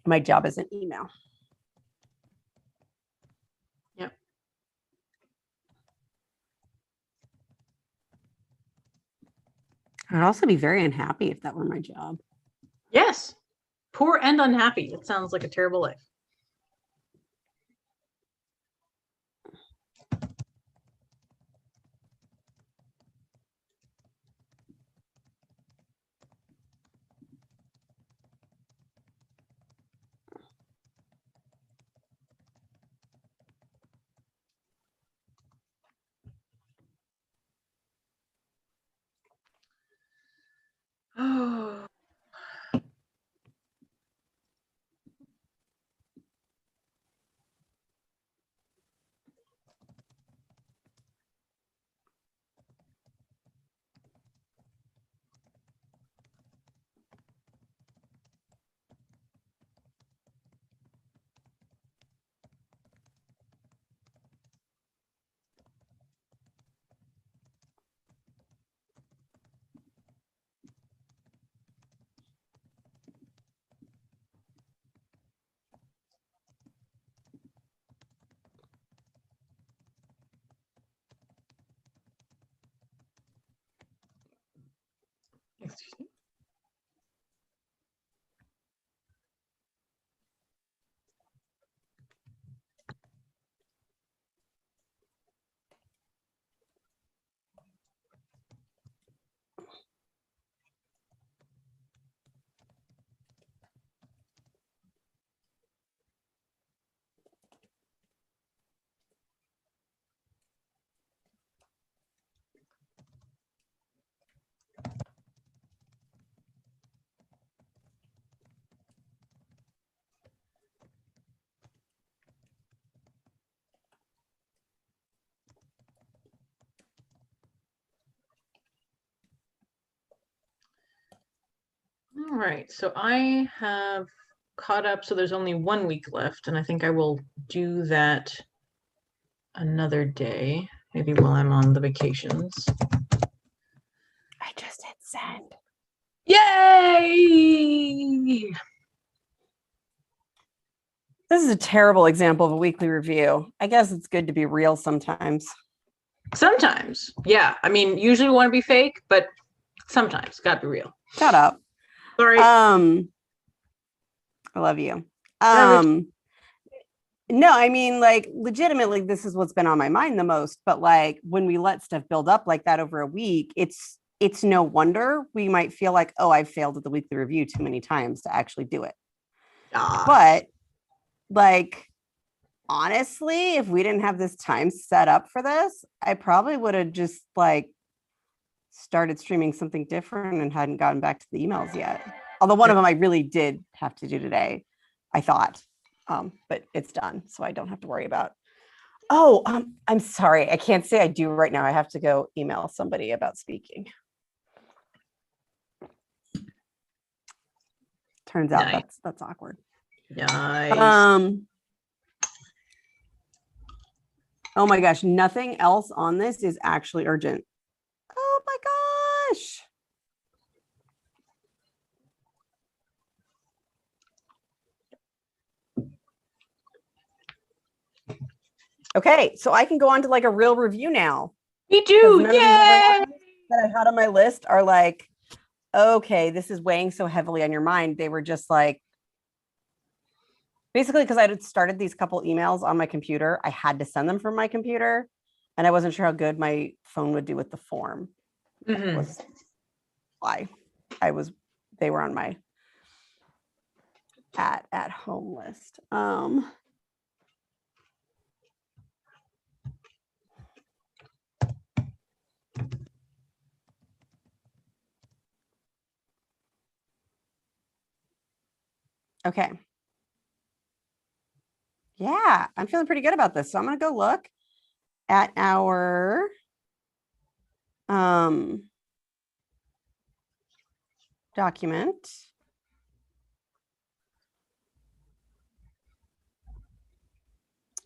Speaker 1: My job isn't email.
Speaker 2: Yep.
Speaker 1: I'd also be very unhappy if that were my job.
Speaker 2: Yes. Poor and unhappy. It sounds like a terrible life. Oh. Excuse me. All right, so I have caught up, so there's only 1 week left, and I think I will do that another day, maybe while I'm on the vacations.
Speaker 1: I just hit send.
Speaker 2: Yay!
Speaker 1: This is a terrible example of a weekly review. I guess it's good to be real sometimes.
Speaker 2: Sometimes, yeah. I mean, usually we want to be fake, but sometimes gotta be real.
Speaker 1: Shut up.
Speaker 2: Sorry.
Speaker 1: I love you. No, I mean, like, legitimately, this is what's been on my mind the most. But like, when we let stuff build up like that over a week, it's no wonder we might feel like, oh, I've failed at the weekly review too many times to actually do it. But like, honestly, if we didn't have this time set up for this, I probably would have just like started streaming something different and hadn't gotten back to the emails yet. Although one of them I really did have to do today, I thought, but it's done, so I don't have to worry about. Oh, I'm sorry, I can't say I do right now. I have to go email somebody about speaking. Turns out that's awkward.
Speaker 2: Nice.
Speaker 1: Oh my gosh, nothing else on this is actually urgent. Oh my gosh. Okay, so I can go on to like a real review now.
Speaker 2: Me too.
Speaker 1: None of these other ones that I had on my list are like, okay, this is weighing so heavily on your mind. They were just like, basically, because I had started these couple emails on my computer, I had to send them from my computer, and I wasn't sure how good my phone would do with the form. was why they were on my at home list. Okay. Yeah, I'm feeling pretty good about this. So I'm going to go look at our document.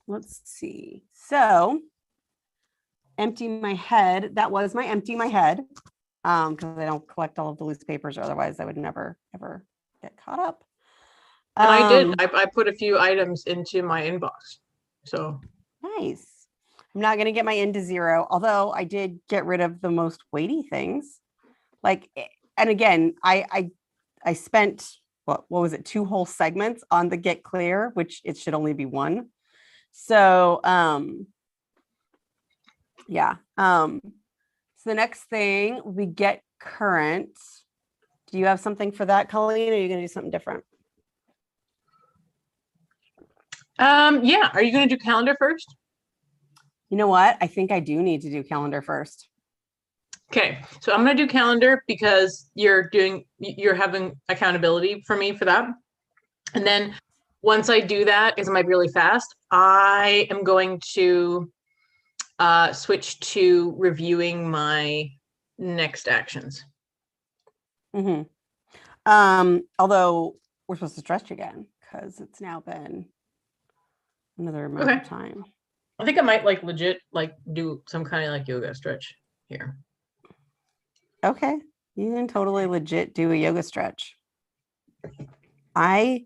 Speaker 1: Let's see. So empty my head. That was my empty my head. Because I don't collect all of the loose papers, or otherwise I would never ever get caught up.
Speaker 2: And I did. I put a few items into my inbox. So
Speaker 1: nice. I'm not going to get my into 0, although I did get rid of the most weighty things. Like, and again, I spent what was it, 2 whole segments on the get clear, which it should only be 1. So yeah. So the next thing, we get current. Do you have something for that, Colleen? Or are you going to do something different?
Speaker 2: Yeah. Are you going to do calendar first?
Speaker 1: You know what? I think I do need to do calendar first.
Speaker 2: Okay. So I'm going to do calendar because you're having accountability for me for that. And then once I do that, because it might be really fast, I am going to switch to reviewing my next actions.
Speaker 1: Mm-hmm. Although we're supposed to stretch again because it's now been another amount of time.
Speaker 2: I think I might legit do some kind of yoga stretch here.
Speaker 1: Okay. You can totally legit do a yoga stretch. I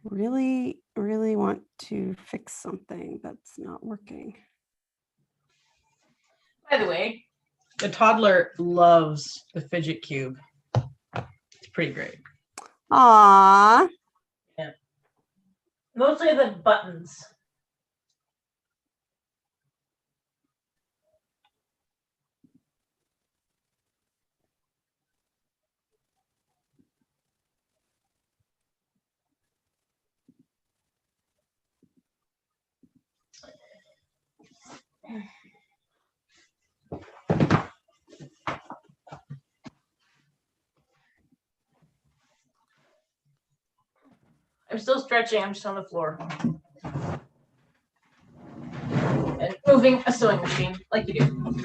Speaker 1: really, really want to fix something that's not working.
Speaker 2: By the way, the toddler loves the fidget cube. It's pretty great.
Speaker 1: Aww.
Speaker 2: Yeah. Mostly the buttons. I'm still stretching. I'm just on the floor. And moving a sewing machine like you do.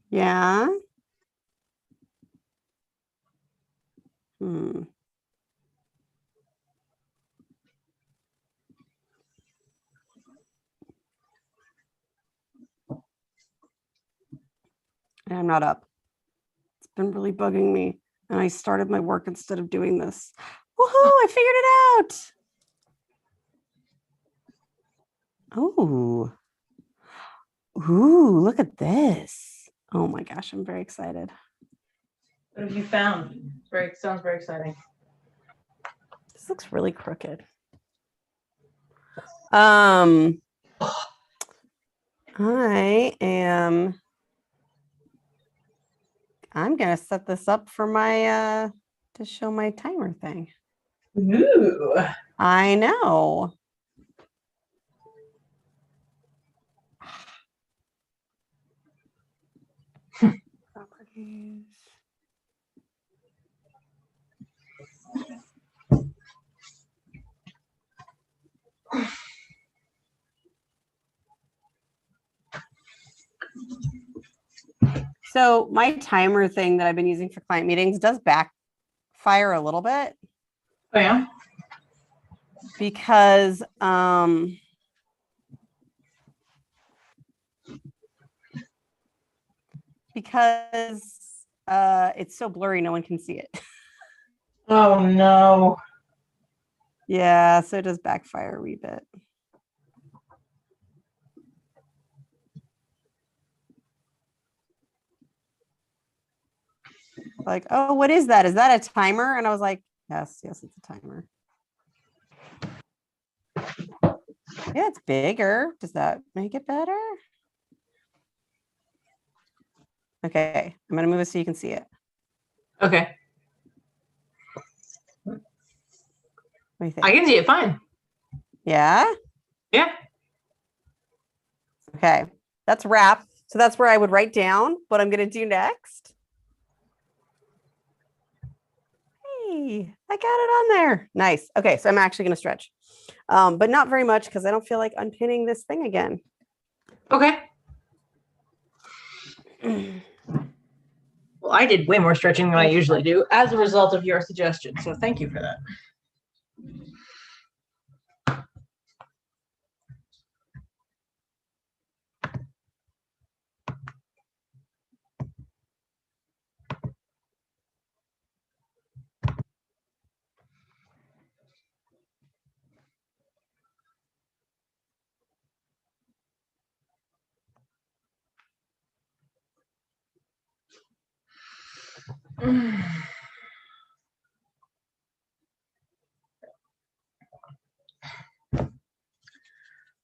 Speaker 1: Yeah. I'm not up. It's been really bugging me. And I started my work instead of doing this. Woohoo, I figured it out. Oh. Ooh, look at this. Oh my gosh, I'm very excited.
Speaker 2: What have you found? Sounds very exciting.
Speaker 1: This looks really crooked. I'm gonna set this up for my to show my timer thing.
Speaker 2: Ooh.
Speaker 1: I know. Properties. So my timer thing that I've been using for client meetings does backfire a little bit.
Speaker 2: Oh yeah.
Speaker 1: Because it's so blurry, no one can see it.
Speaker 2: Oh no.
Speaker 1: Yeah, so it does backfire a wee bit. Like, oh, what is that? Is that a timer? And I was like, yes, it's a timer. Yeah, it's bigger. Does that make it better? Okay, I'm gonna move it so you can see it.
Speaker 2: Okay.
Speaker 1: What do you think?
Speaker 2: I can see it fine.
Speaker 1: Yeah?
Speaker 2: Yeah.
Speaker 1: Okay, that's wrap. So that's where I would write down what I'm gonna do next. Hey, I got it on there. Nice. Okay, so I'm actually gonna stretch. But not very much because I don't feel like unpinning this thing again.
Speaker 2: Okay. Well, I did way more stretching than I usually do as a result of your suggestion. So thank you for that.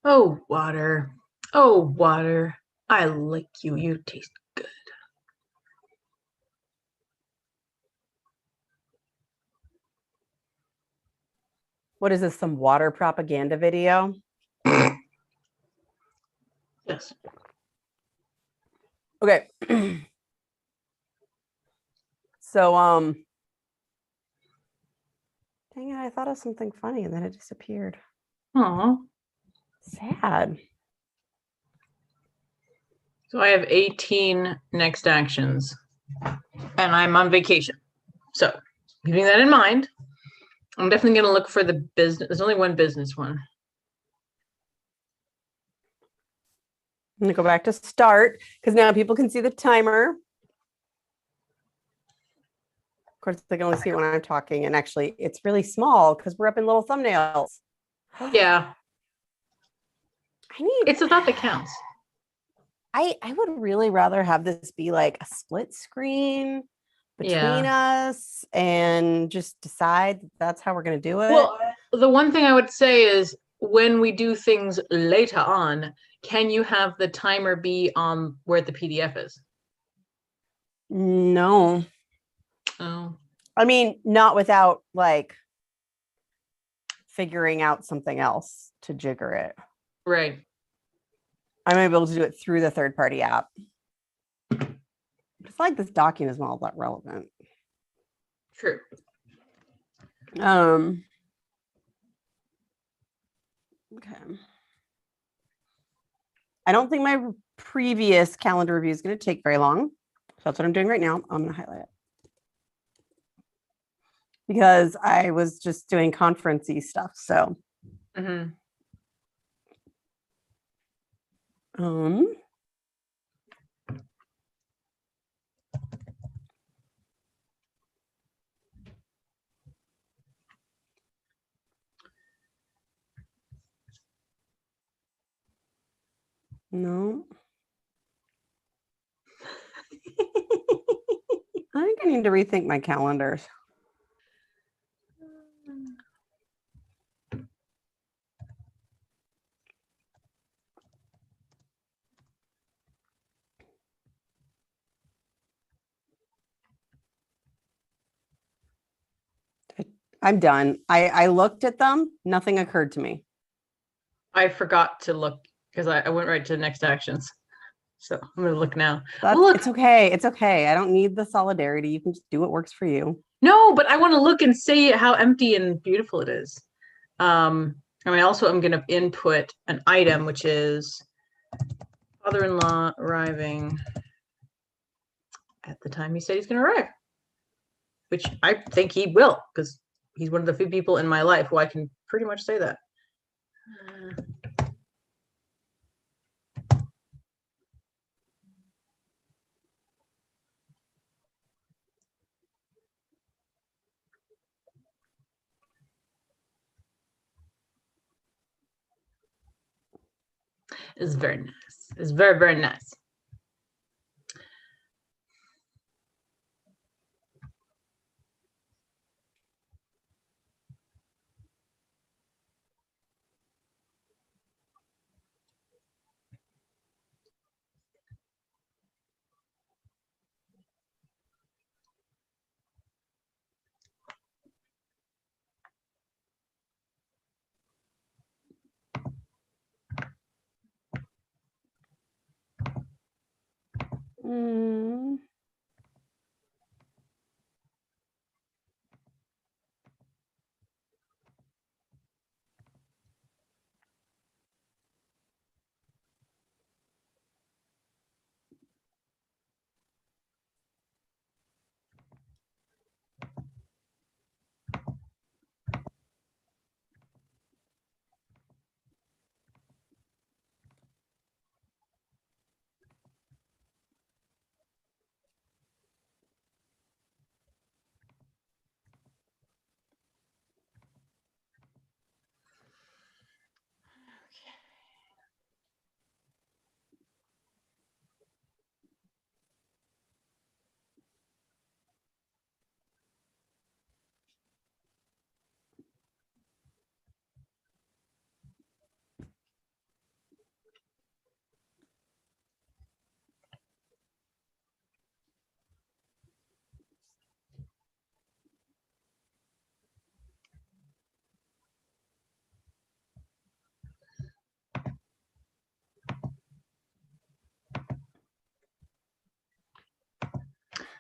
Speaker 2: Oh, water. Oh, water. I like you. You taste good.
Speaker 1: What is this? Some water propaganda video?
Speaker 2: Yes.
Speaker 1: Okay. So, dang it, I thought of something funny and then it disappeared.
Speaker 2: Aw.
Speaker 1: Sad.
Speaker 2: So I have 18 next actions and I'm on vacation. So keeping that in mind, I'm definitely going to look for the business. There's only one business one.
Speaker 1: I'm going to go back to start because now people can see the timer. Of course, they can only see it when I'm talking. And actually, it's really small because we're up in little thumbnails.
Speaker 2: Yeah.
Speaker 1: It's
Speaker 2: the thought that counts.
Speaker 1: I would really rather have this be like a split screen between us and just decide that's how we're going to do it.
Speaker 2: Well, the one thing I would say is when we do things later on, can you have the timer be on where the PDF is?
Speaker 1: No.
Speaker 2: Oh.
Speaker 1: I mean, not without like figuring out something else to jigger it.
Speaker 2: Right.
Speaker 1: I might be able to do it through the third-party app. It's like this document is not all that relevant.
Speaker 2: True.
Speaker 1: Okay. I don't think my previous calendar review is going to take very long. So that's what I'm doing right now. I'm going to highlight it. Because I was just doing conference-y stuff. So.
Speaker 2: Mm-hmm.
Speaker 1: No. I think I need to rethink my calendars. I'm done. I looked at them. Nothing occurred to me.
Speaker 2: I forgot to look because I went right to the next actions. So I'm going to look now.
Speaker 1: It's okay. It's okay. I don't need the solidarity. You can just do what works for you.
Speaker 2: No, but I want to look and see how empty and beautiful it is. I mean, also I'm going to input an item, which is father-in-law arriving at the time he said he's going to arrive, which I think he will because he's one of the few people in my life who I can pretty much say that. It's very nice. It's very, very nice.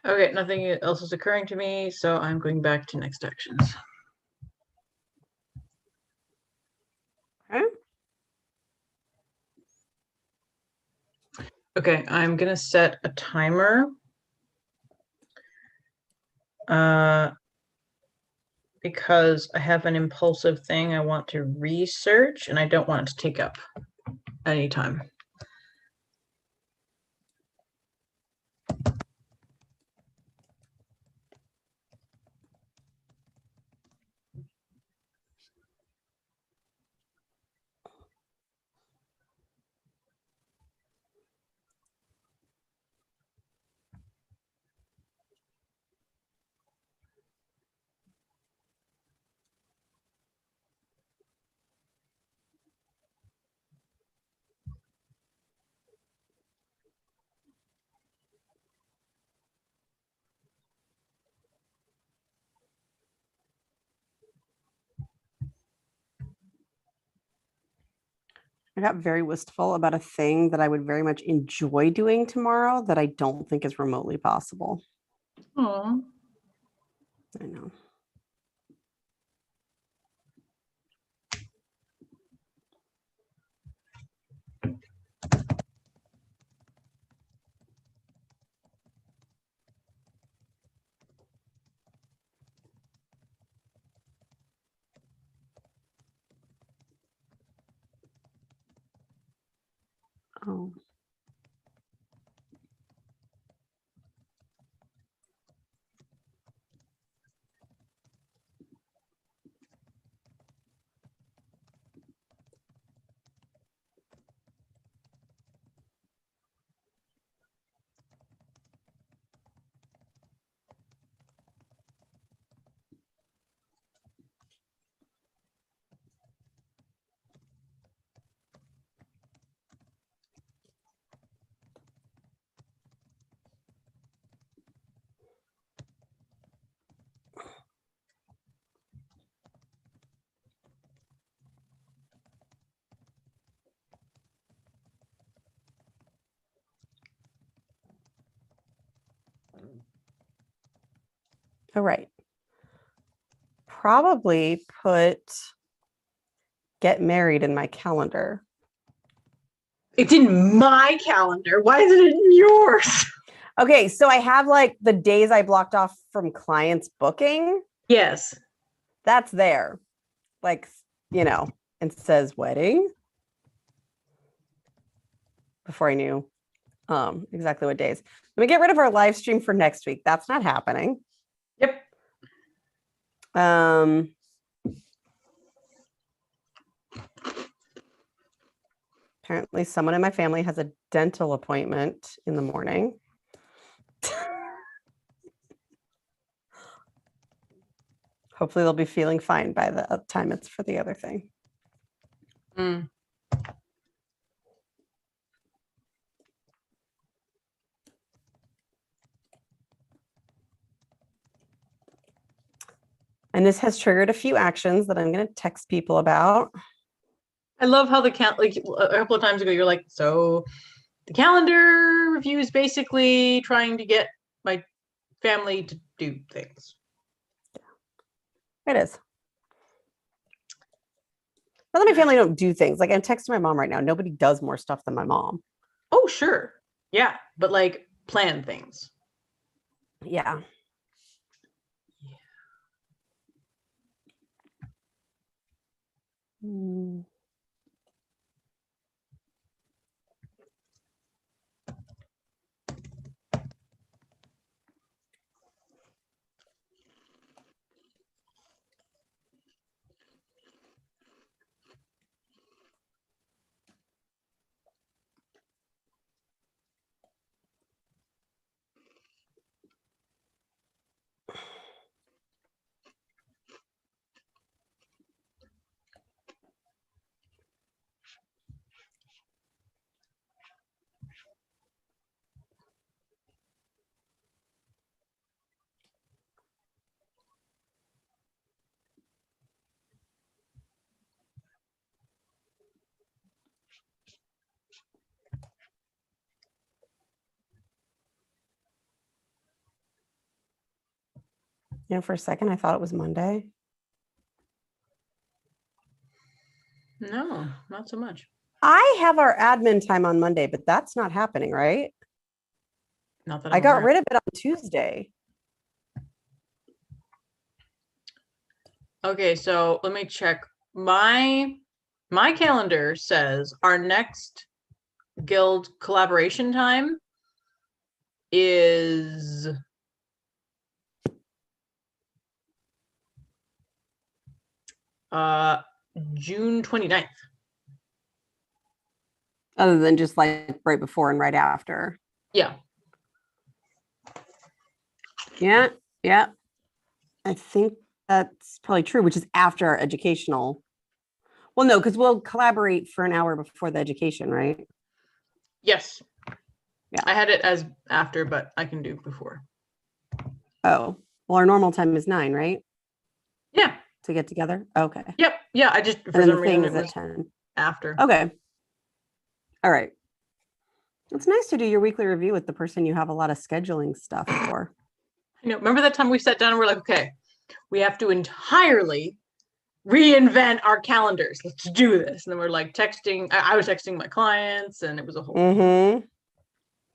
Speaker 2: Okay, nothing else is occurring to me, so I'm going back to next actions.
Speaker 1: Okay.
Speaker 2: Okay, I'm gonna set a timer. Because I have an impulsive thing I want to research and I don't want it to take up any time.
Speaker 1: I got very wistful about a thing that I would very much enjoy doing tomorrow that I don't think is remotely possible.
Speaker 2: Oh,
Speaker 1: I know. Oh. All right. Probably put get married in my calendar.
Speaker 2: it's in my calendar. Why is it in yours?
Speaker 1: Okay, so I have like the days I blocked off from clients booking.
Speaker 2: Yes.
Speaker 1: That's there. Like, you know, and says wedding before I knew exactly what days. Let me get rid of our live stream for next week. That's not happening.
Speaker 2: Yep.
Speaker 1: Apparently someone in my family has a dental appointment in the morning. Hopefully they'll be feeling fine by the time it's for the other thing.
Speaker 2: Mm.
Speaker 1: And this has triggered a few actions that I'm going to text people about.
Speaker 2: I love how the like a couple of times ago you're like, so the calendar review is basically trying to get my family to do things.
Speaker 1: It is. Not that my family don't do things. Like I'm texting my mom right now. Nobody does more stuff than my mom.
Speaker 2: Oh, sure. Yeah. But like plan things.
Speaker 1: Yeah. Mm. For a second, I thought it was Monday.
Speaker 2: No, not so much.
Speaker 1: I have our admin time on Monday, but that's not happening, right?
Speaker 2: Not that
Speaker 1: I got rid of it on Tuesday.
Speaker 2: Okay, so let me check. My calendar says our next guild collaboration time is June 29th.
Speaker 1: Other than just like right before and right after.
Speaker 2: Yeah.
Speaker 1: Yeah. I think that's probably true, which is after our educational. Well, no, because we'll collaborate for an hour before the education, right?
Speaker 2: Yes.
Speaker 1: Yeah.
Speaker 2: I had it as after, but I can do before.
Speaker 1: Oh, well, our normal time is 9, right?
Speaker 2: Yeah.
Speaker 1: To get together. Okay.
Speaker 2: Yep. Yeah. I just,
Speaker 1: for some reason, it was at 10.
Speaker 2: After.
Speaker 1: Okay. All right. It's nice to do your weekly review with the person you have a lot of scheduling stuff for.
Speaker 2: You know, remember that time we sat down and we're like, okay, we have to entirely reinvent our calendars. Let's do this. And then we're like texting. I was texting my clients and it was a whole.
Speaker 1: Mm-hmm.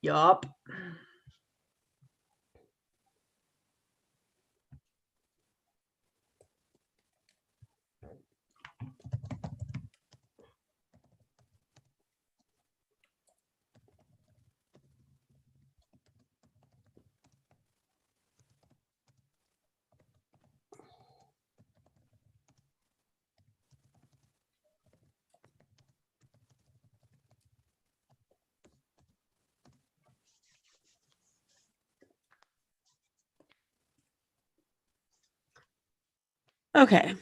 Speaker 2: Yup.
Speaker 1: Okay.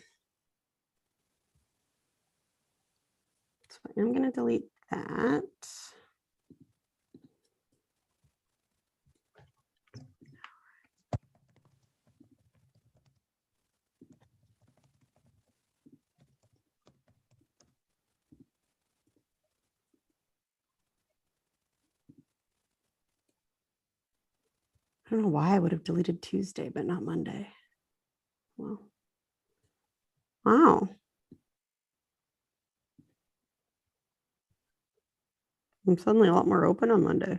Speaker 1: So I'm going to delete that. I don't know why I would have deleted Tuesday, but not Monday. Well, wow. I'm suddenly a lot more open on Monday.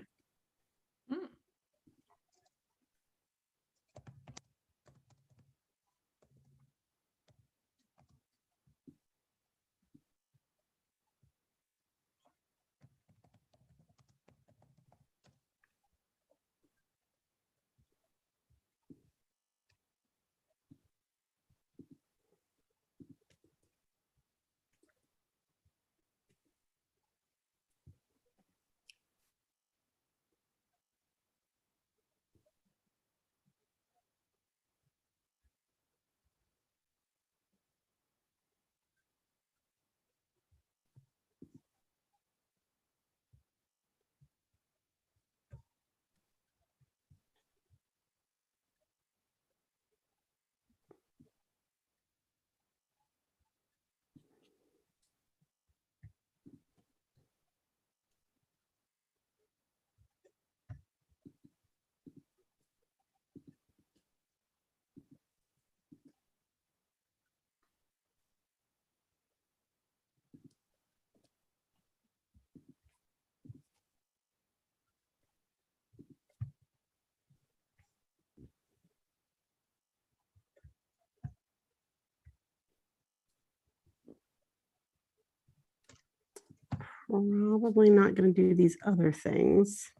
Speaker 1: Probably not going to do these other things.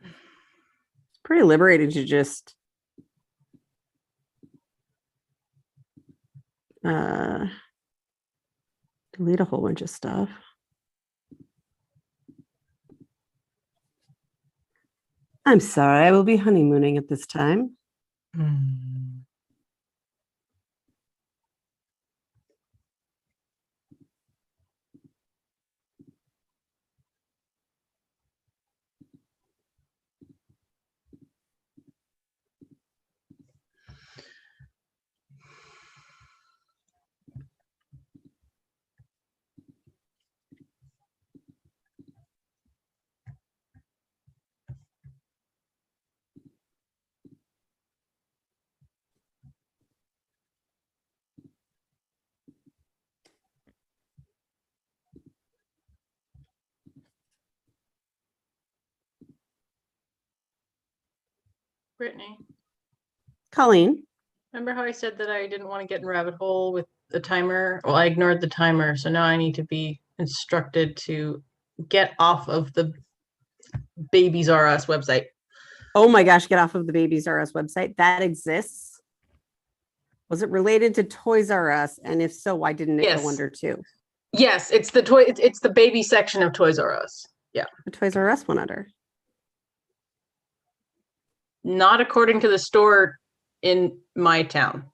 Speaker 1: It's pretty liberating to just delete a whole bunch of stuff. I'm sorry, I will be honeymooning at this time.
Speaker 2: Brittany,
Speaker 1: Colleen.
Speaker 2: remember how I said that I didn't want to get in rabbit hole with the timer? Well, I ignored the timer, so now I need to be instructed to get off of the Babies R Us website.
Speaker 1: Oh my gosh, get off of the Babies R Us website. That exists. Was it related to Toys R Us? And if so, why didn't it go under 2?
Speaker 2: Yes, it's the toy. It's the baby section of Toys R Us. Yeah.
Speaker 1: The Toys R Us went under.
Speaker 2: Not according to the store in my town.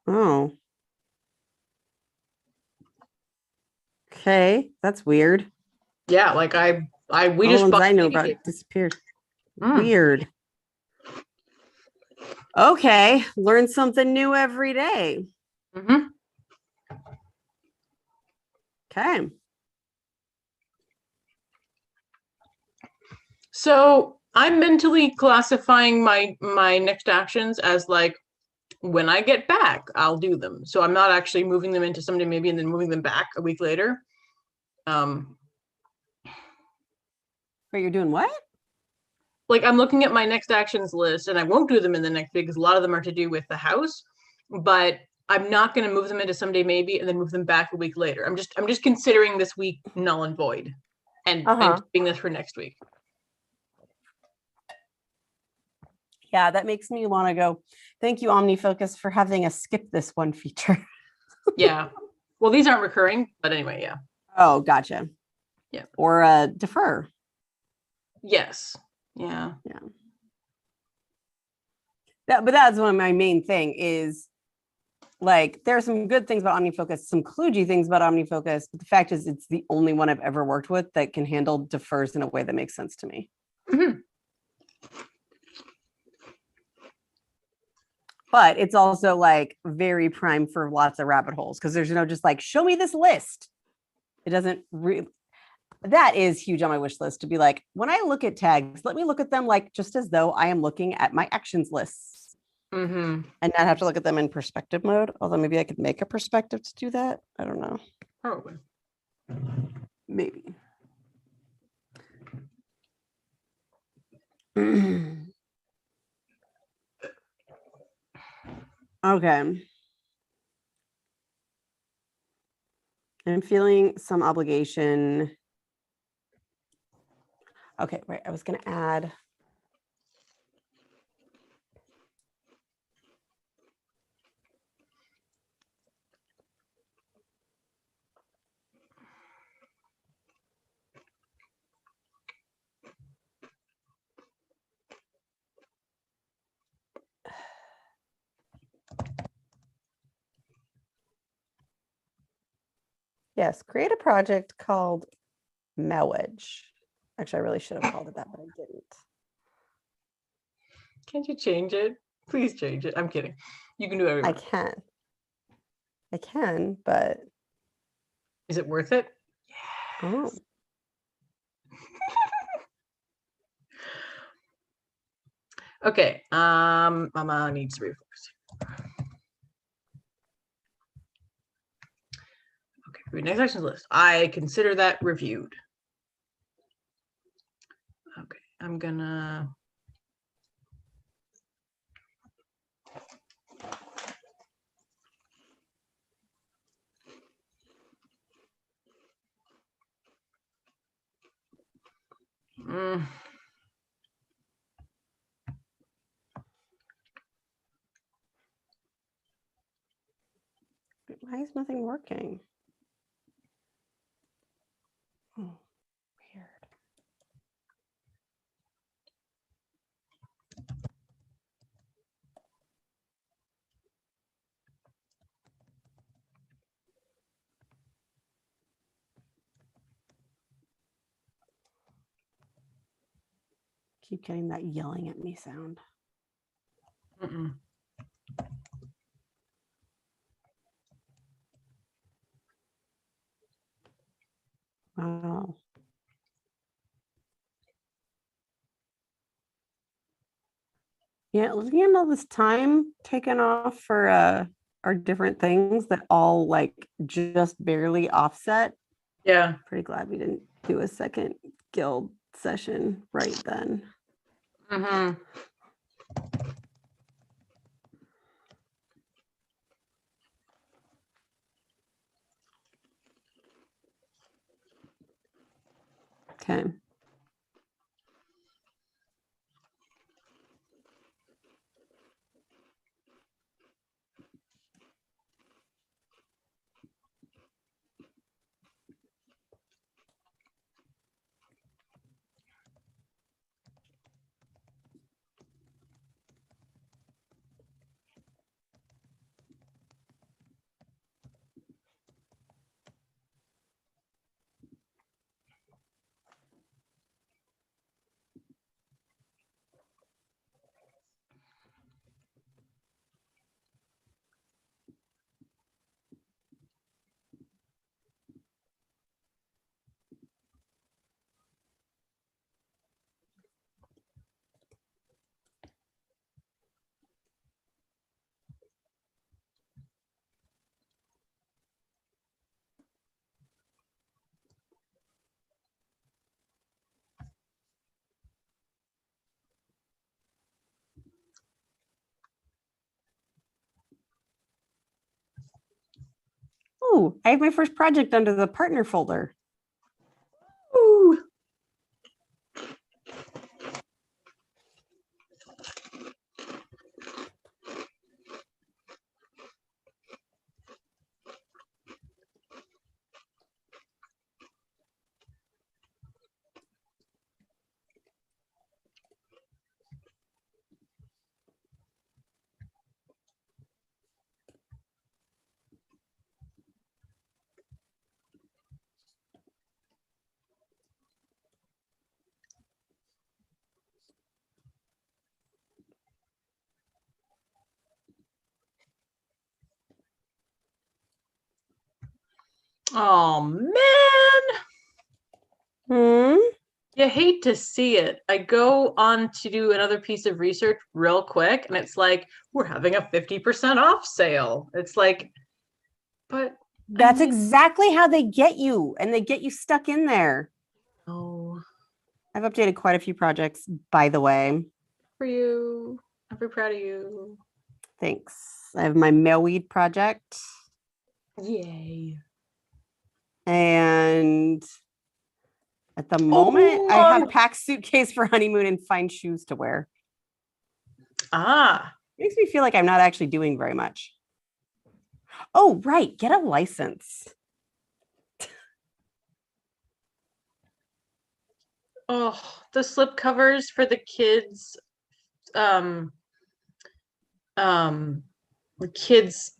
Speaker 1: Oh. Okay, that's weird.
Speaker 2: Yeah, like we
Speaker 1: All
Speaker 2: just
Speaker 1: ones
Speaker 2: bought
Speaker 1: I know about
Speaker 2: baby.
Speaker 1: disappeared. Weird. Okay, learn something new every day.
Speaker 2: Mm-hmm.
Speaker 1: Okay.
Speaker 2: So I'm mentally classifying my next actions as like, when I get back, I'll do them. So I'm not actually moving them into someday maybe and then moving them back a week later.
Speaker 1: But you're doing what?
Speaker 2: Like I'm looking at my next actions list and I won't do them in the next week because a lot of them are to do with the house, but I'm not going to move them into someday maybe and then move them back a week later. I'm just considering this week null and void and doing this for next week.
Speaker 1: Yeah, that makes me want to go. Thank you, OmniFocus, for having us skip this one feature.
Speaker 2: Yeah. Well, these aren't recurring, but anyway, yeah.
Speaker 1: Oh, gotcha.
Speaker 2: Yeah.
Speaker 1: Or defer.
Speaker 2: Yes. Yeah.
Speaker 1: Yeah. But that's one of my main thing is like, there are some good things about OmniFocus, some kludgy things about OmniFocus, but the fact is it's the only one I've ever worked with that can handle defers in a way that makes sense to me.
Speaker 2: Mm-hmm.
Speaker 1: But it's also like very prime for lots of rabbit holes because there's no just like, show me this list. It doesn't really, that is huge on my wish list to be like, when I look at tags, let me look at them like just as though I am looking at my actions lists and not have to look at them in perspective mode. Although maybe I could make a perspective to do that. I don't know.
Speaker 2: Probably.
Speaker 1: Maybe. Okay. I'm feeling some obligation. Okay, right. I was going to add. Yes, create a project called Mowage. Actually, I really should have called it that, but I didn't.
Speaker 2: Can't you change it? Please change it. I'm kidding. You can do everything.
Speaker 1: I can, but
Speaker 2: is it worth it?
Speaker 1: Yes.
Speaker 2: Okay. Mama needs to refocus. Okay, next actions list. I consider that reviewed. Okay, I'm gonna
Speaker 1: Why is nothing working? Oh, weird. Keep getting that yelling at me sound. Wow. Yeah, looking at all this time taken off for our different things that all like just barely offset.
Speaker 2: Yeah.
Speaker 1: Pretty glad we didn't do a second guild session right then. Okay. Oh, I have my first project under the partner folder.
Speaker 2: Ooh. Oh man. You hate to see it. I go on to do another piece of research real quick, and it's like, we're having a 50% off sale. It's like, but
Speaker 1: that's exactly how they get you, and they get you stuck in there.
Speaker 2: Oh,
Speaker 1: I've updated quite a few projects, by the way.
Speaker 2: For you. I'm very proud of you.
Speaker 1: Thanks. I have my mailweed project.
Speaker 2: Yay.
Speaker 1: And at the moment, I have packed suitcase for honeymoon and find shoes to wear. Makes me feel like I'm not actually doing very much. Oh, right. Get a license.
Speaker 2: Oh, the slip covers for the kids. The kids'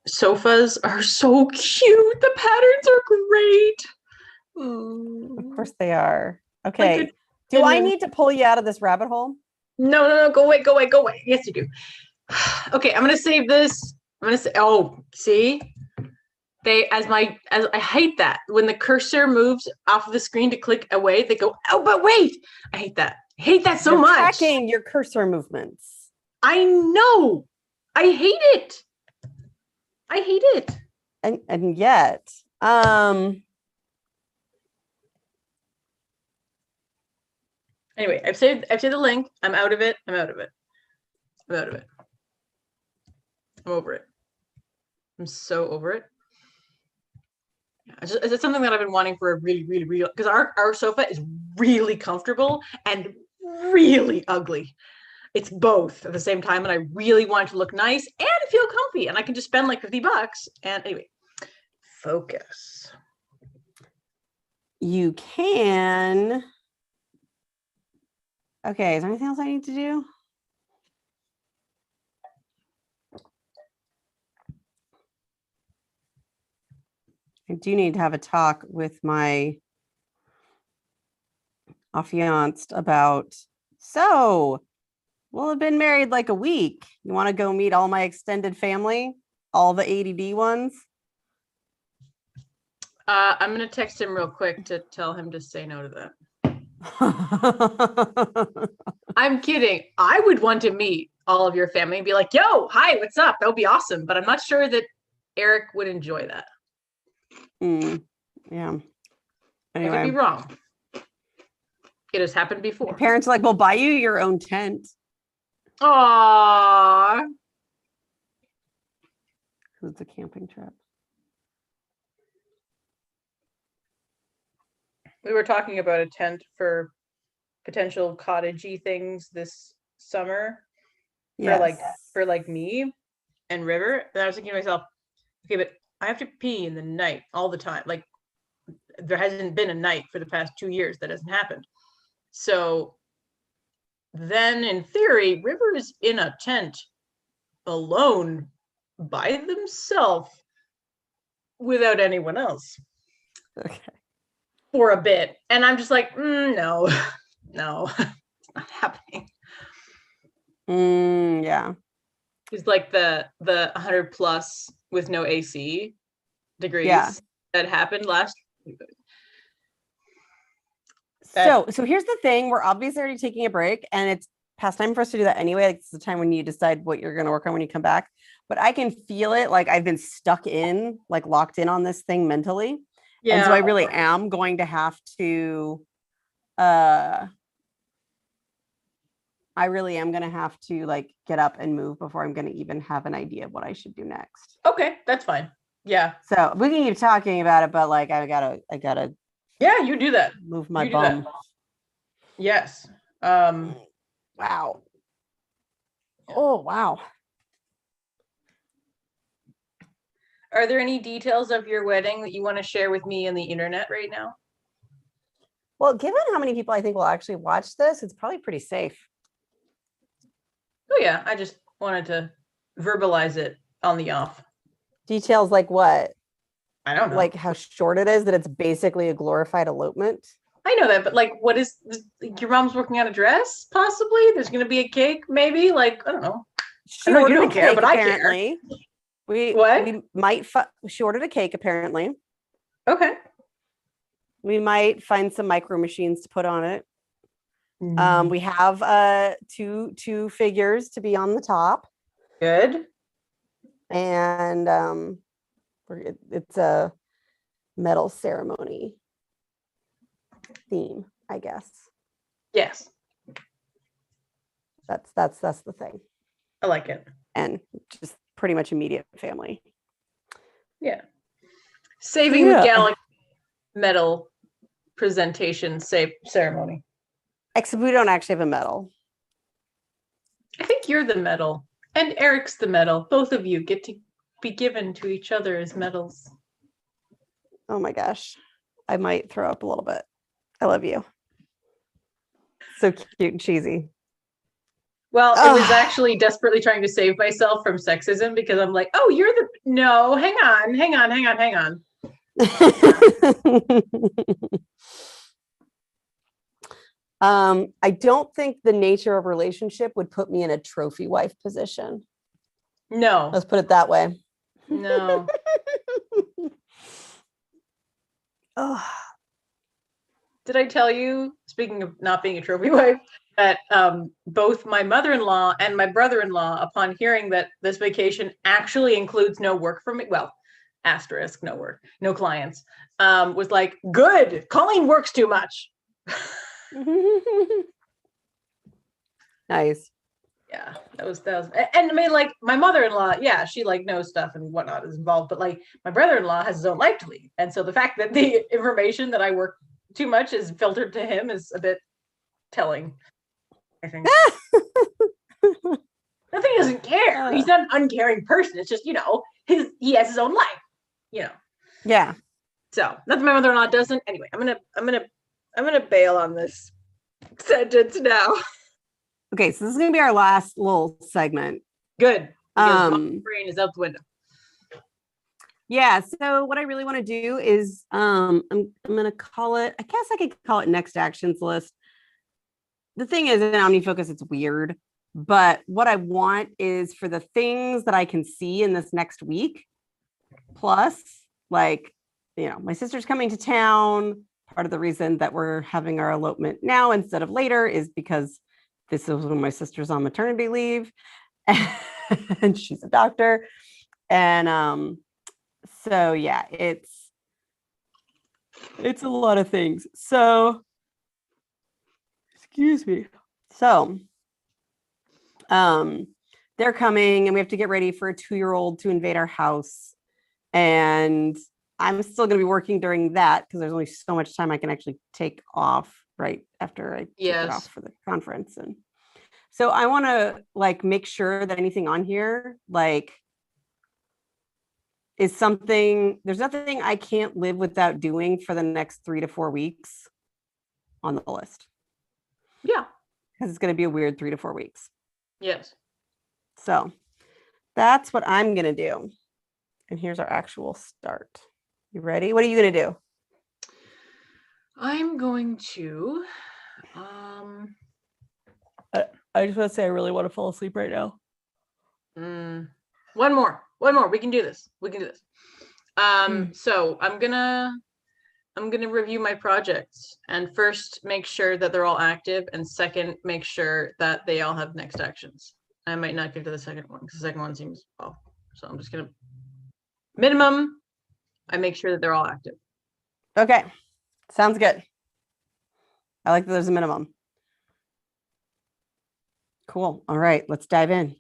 Speaker 2: sofas are so cute. The patterns are great.
Speaker 1: Of course they are. Okay. Do I need to pull you out of this rabbit hole?
Speaker 2: No. Go away. Yes, you do. Okay, I'm gonna save this. I'm gonna say, oh, see? I hate that. When the cursor moves off of the screen to click away, they go, oh, but wait. I hate that. I hate that so much.
Speaker 1: Tracking your cursor movements.
Speaker 2: I know. I hate it.
Speaker 1: And yet,
Speaker 2: anyway, I've saved the link. I'm out of it. I'm over it. I'm so over it. It's something that I've been wanting for a really, because our sofa is really comfortable and really ugly. It's both at the same time, and I really want it to look nice and feel comfy, and I can just spend like $50. And anyway, focus.
Speaker 1: You can. Okay, is there anything else I need to do? I do need to have a talk with my affianced about, so we'll have been married like a week. You want to go meet all my extended family, all the ADD ones?
Speaker 2: I'm going to text him real quick to tell him to say no to that. I'm kidding. I would want to meet all of your family and be like, yo, hi, what's up? That would be awesome. But I'm not sure that Eric would enjoy that.
Speaker 1: Yeah. Anyway.
Speaker 2: I could be wrong. It has happened before.
Speaker 1: My parents are like, we'll buy you your own tent.
Speaker 2: Aww.
Speaker 1: Who's a camping trip?
Speaker 2: We were talking about a tent for potential cottagey things this summer for like me and River. And I was thinking to myself, okay, but I have to pee in the night all the time. Like there hasn't been a night for the past 2 years that hasn't happened. So then in theory, River is in a tent alone by themselves without anyone else.
Speaker 1: Okay.
Speaker 2: For a bit. And I'm just like, no, it's not happening.
Speaker 1: Yeah.
Speaker 2: It's like the 100 plus with no AC degrees that happened last.
Speaker 1: So here's the thing. We're obviously already taking a break and it's past time for us to do that anyway. Like, it's the time when you decide what you're going to work on when you come back. But I can feel it. Like I've been stuck in, like locked in on this thing mentally. Yeah. And so I really am going to have to, like get up and move before I'm going to even have an idea of what I should do next.
Speaker 2: Okay, that's fine. Yeah.
Speaker 1: So we can keep talking about it, but like I gotta.
Speaker 2: Yeah, you do that.
Speaker 1: Move my bum.
Speaker 2: Yes.
Speaker 1: Wow. Oh, wow.
Speaker 2: Are there any details of your wedding that you want to share with me and the internet right now?
Speaker 1: Well, given how many people I think will actually watch this, it's probably pretty safe.
Speaker 2: Oh yeah, I just wanted to verbalize it on the off.
Speaker 1: Details like what?
Speaker 2: I don't know.
Speaker 1: Like how short it is, that it's basically a glorified elopement.
Speaker 2: I know that, but like, what is your mom's working on a dress? Possibly. There's going to be a cake, maybe. Like, I don't know.
Speaker 1: She ordered a cake, apparently. We might. She ordered a cake, apparently.
Speaker 2: Okay.
Speaker 1: We might find some micro machines to put on it. We have two figures to be on the top.
Speaker 2: Good.
Speaker 1: And it's a metal ceremony theme, I guess.
Speaker 2: Yes.
Speaker 1: That's the thing.
Speaker 2: I like it.
Speaker 1: And just pretty much immediate family.
Speaker 2: Yeah. Saving the Galaxy medal presentation ceremony.
Speaker 1: Except we don't actually have a medal.
Speaker 2: I think you're the medal. And Eric's the medal. Both of you get to be given to each other as medals.
Speaker 1: Oh my gosh. I might throw up a little bit. I love you. So cute and cheesy.
Speaker 2: Well, it was actually desperately trying to save myself from sexism because I'm like, oh, you're the... No, hang on.
Speaker 1: I don't think the nature of relationship would put me in a trophy wife position.
Speaker 2: No.
Speaker 1: Let's put it that way.
Speaker 2: No. Did I tell you, speaking of not being a trophy wife, that both my mother-in-law and my brother-in-law, upon hearing that this vacation actually includes no work for me, well, asterisk, no work, no clients, was like, good, Colleen works too much.
Speaker 1: Nice.
Speaker 2: Yeah, that was, and I mean, like, my mother-in-law, yeah, she like knows stuff and whatnot is involved, but like my brother-in-law has his own life to lead. And so the fact that the information that I work too much is filtered to him is a bit telling, I think. Not that he doesn't care. He's not an uncaring person. It's just, you know, he has his own life, you know.
Speaker 1: Yeah.
Speaker 2: So not that my mother-in-law doesn't. Anyway, I'm gonna bail on this sentence now.
Speaker 1: Okay, so this is gonna be our last little segment.
Speaker 2: Good. Because my brain is out the window.
Speaker 1: Yeah, so what I really want to do is I'm gonna call it, I guess I could call it next actions list. The thing is, in OmniFocus, it's weird, but what I want is for the things that I can see in this next week, plus, like, you know, my sister's coming to town. Part of the reason that we're having our elopement now instead of later is because this is when my sister's on maternity leave and she's a doctor. And so yeah, it's a lot of things. So excuse me. So They're coming and we have to get ready for a 2-year-old to invade our house. And I'm still going to be working during that because there's only so much time I can actually take off right after I take it off for the conference. And so I want to like make sure that anything on here like is something, there's nothing I can't live without doing for the next 3 to 4 weeks on the list.
Speaker 2: Yeah.
Speaker 1: Because it's going to be a weird 3 to 4 weeks.
Speaker 2: Yes.
Speaker 1: So that's what I'm going to do. And here's our actual start. You ready? What are you going to do?
Speaker 2: I'm going to,
Speaker 1: I just want to say I really want to fall asleep right now.
Speaker 2: One more. We can do this. So I'm gonna review my projects and first make sure that they're all active, and second, make sure that they all have next actions. I might not get to the second one because the second one seems off. So I'm just gonna minimum. I make sure that they're all active.
Speaker 1: Okay. Sounds good. I like that there's a minimum. Cool. All right, let's dive in.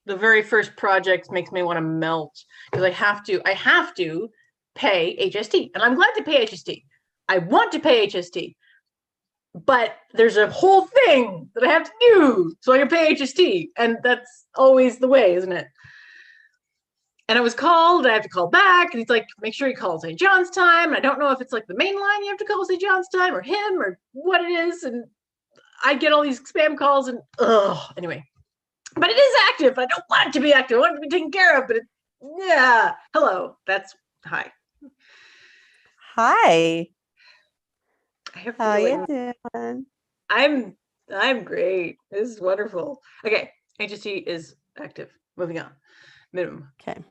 Speaker 2: The very first project makes me want to melt because I have to pay HST, and I'm glad to pay HST. I want to pay HST, but there's a whole thing that I have to do so I can pay HST, and that's always the way, isn't it? And I was called, I have to call back, and he's like, make sure you call St. John's time. And I don't know if it's like the main line you have to call St. John's time or him or what it is. And I get all these spam calls and anyway. But it is active. I don't want it to be active. I want it to be taken care of, but yeah. Hello. That's hi.
Speaker 1: Hi.
Speaker 2: How you doing? I'm great. This is wonderful. Okay. HST is active. Moving on. Minimum.
Speaker 1: Okay.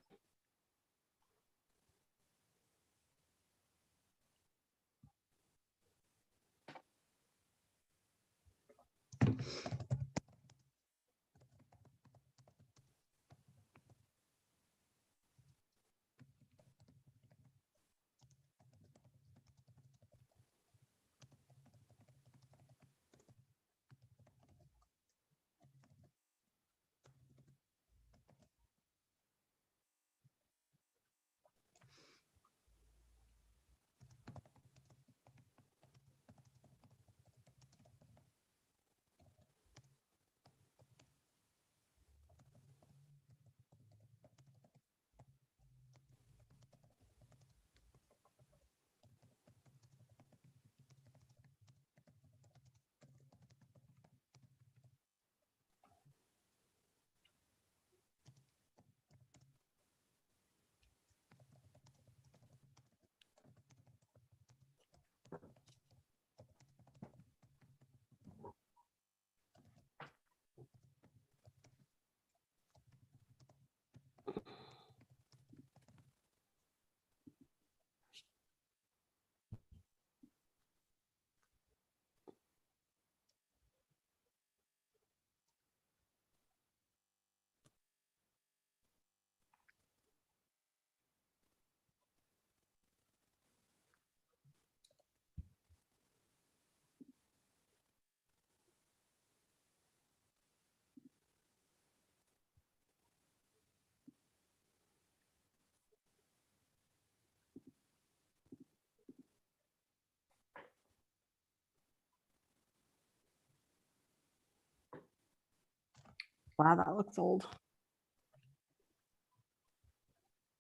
Speaker 1: Wow, that looks old.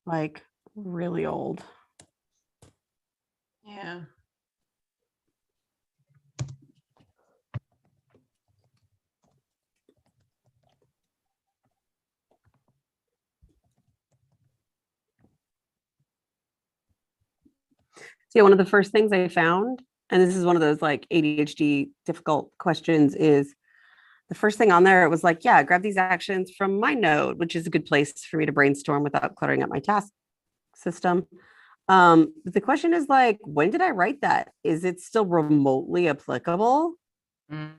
Speaker 1: Like really old.
Speaker 2: Yeah.
Speaker 1: So one of the first things I found, and this is one of those like ADHD difficult questions, is the first thing on there, it was like, yeah, grab these actions from my node, which is a good place for me to brainstorm without cluttering up my task system. But the question is like, when did I write that? Is it still remotely applicable?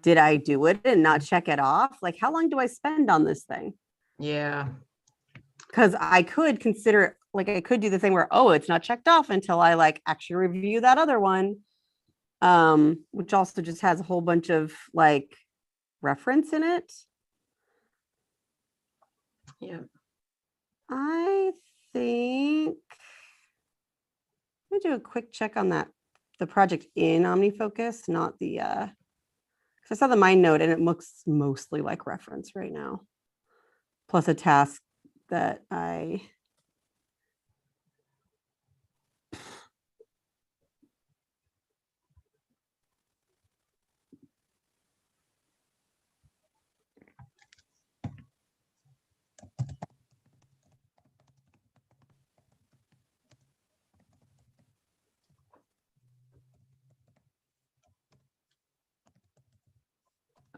Speaker 1: Did I do it and not check it off? Like, how long do I spend on this thing?
Speaker 2: Yeah.
Speaker 1: Because I could consider, like, I could do the thing where, oh, it's not checked off until I like actually review that other one, which also just has a whole bunch of like reference in it.
Speaker 2: Yeah.
Speaker 1: I think let me do a quick check on that. The project in OmniFocus, not the, because I saw the mind note and it looks mostly like reference right now. Plus a task that I,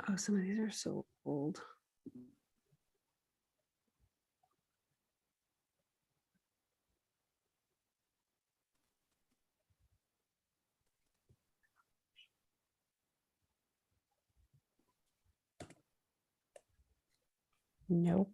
Speaker 1: oh, some of these are so old. Nope.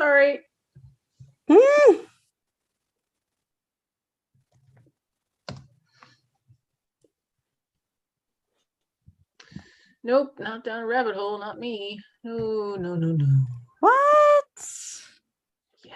Speaker 2: Sorry. Nope, not down a rabbit hole, not me. No, no, no, no.
Speaker 1: What?
Speaker 2: Yeah.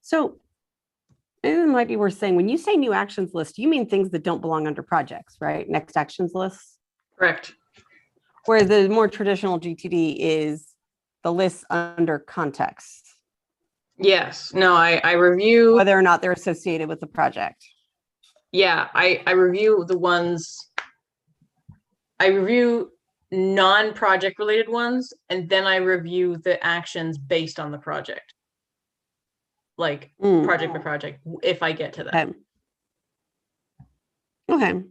Speaker 1: So it might be worth saying, when you say new actions list, you mean things that don't belong under projects, right? Next actions lists.
Speaker 2: Correct.
Speaker 1: Where the more traditional GTD is the list under context.
Speaker 2: Yes. No, I review
Speaker 1: whether or not they're associated with the project.
Speaker 2: Yeah, I review the ones. I review non-project related ones, and then I review the actions based on the project. Like project by project, if I get to that.
Speaker 1: Okay.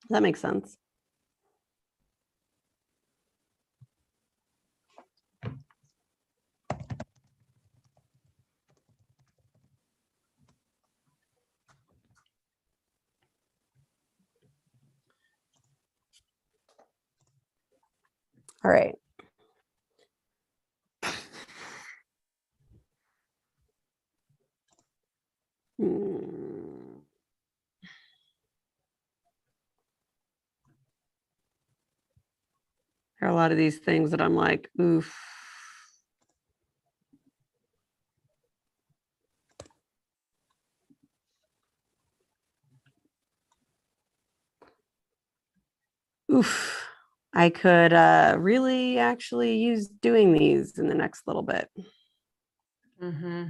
Speaker 1: That makes sense. All right. There are a lot of these things that I'm like, oof. Oof. I could really actually use doing these in the next little bit.
Speaker 2: Mm-hmm.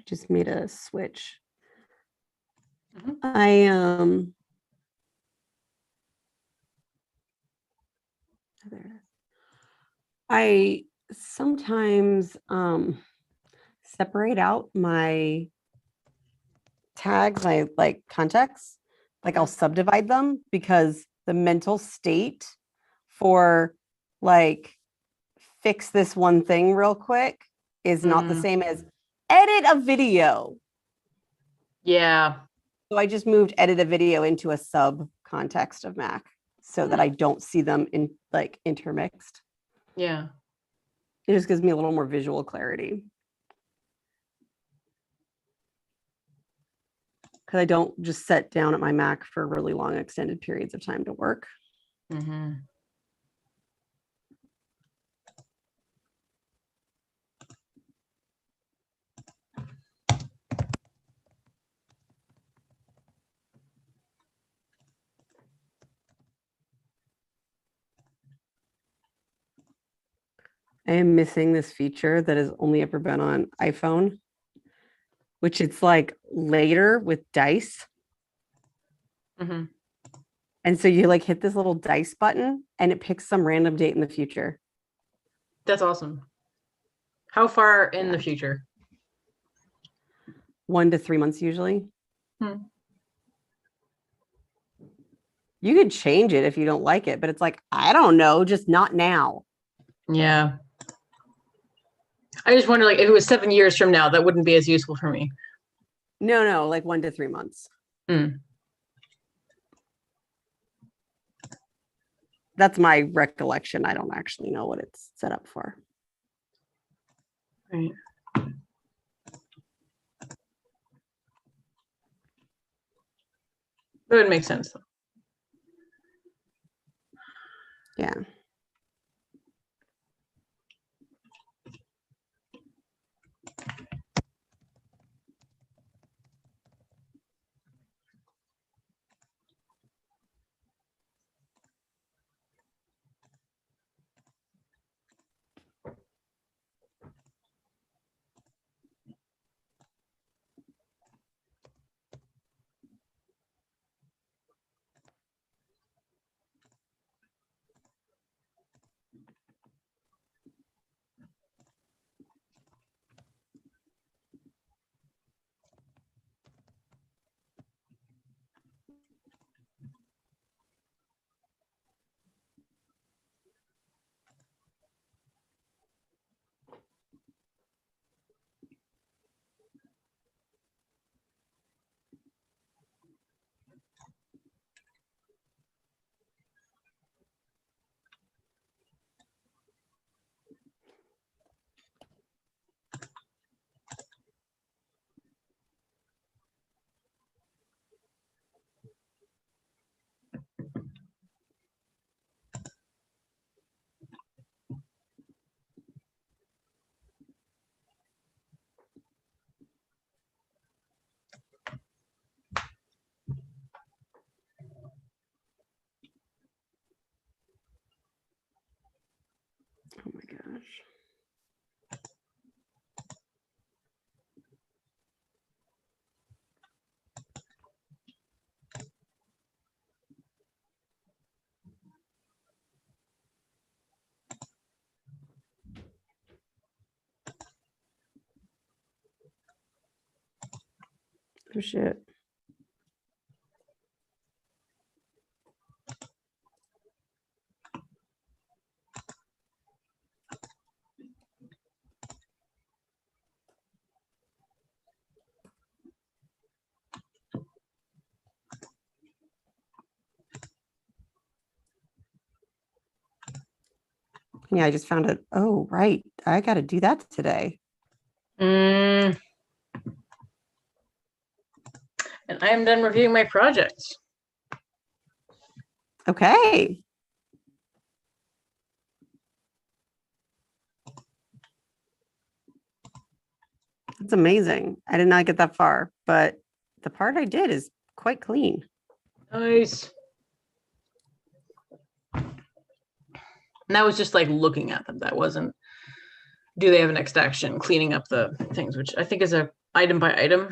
Speaker 1: Just made a switch.
Speaker 2: Mm-hmm.
Speaker 1: I sometimes separate out my tags, my like contexts, like I'll subdivide them because the mental state for like fix this one thing real quick is not the same as edit a video.
Speaker 2: Yeah.
Speaker 1: So I just moved edit a video into a sub context of Mac so that I don't see them in like intermixed.
Speaker 2: Yeah.
Speaker 1: It just gives me a little more visual clarity. because I don't just sit down at my Mac for really long extended periods of time to work.
Speaker 2: Mm-hmm.
Speaker 1: I am missing this feature that has only ever been on iPhone, which it's like later with dice.
Speaker 2: Mm-hmm.
Speaker 1: And so you like hit this little dice button and it picks some random date in the future.
Speaker 2: That's awesome. How far in the future?
Speaker 1: 1 to 3 months usually.
Speaker 2: Hmm.
Speaker 1: You could change it if you don't like it, but it's like, I don't know, just not now.
Speaker 2: Yeah. I just wonder, like, if it was 7 years from now, that wouldn't be as useful for me.
Speaker 1: No, like 1 to 3 months. That's my recollection. I don't actually know what it's set up for.
Speaker 2: Right. That would make sense, though.
Speaker 1: Yeah. Oh my gosh. Oh shit. Yeah, I just found it. Oh, right. I got to do that today.
Speaker 2: And I am done reviewing my projects.
Speaker 1: Okay. That's amazing. I did not get that far, but the part I did is quite clean.
Speaker 2: Nice. And that was just like looking at them. That wasn't, do they have a next action, cleaning up the things, which I think is a item by item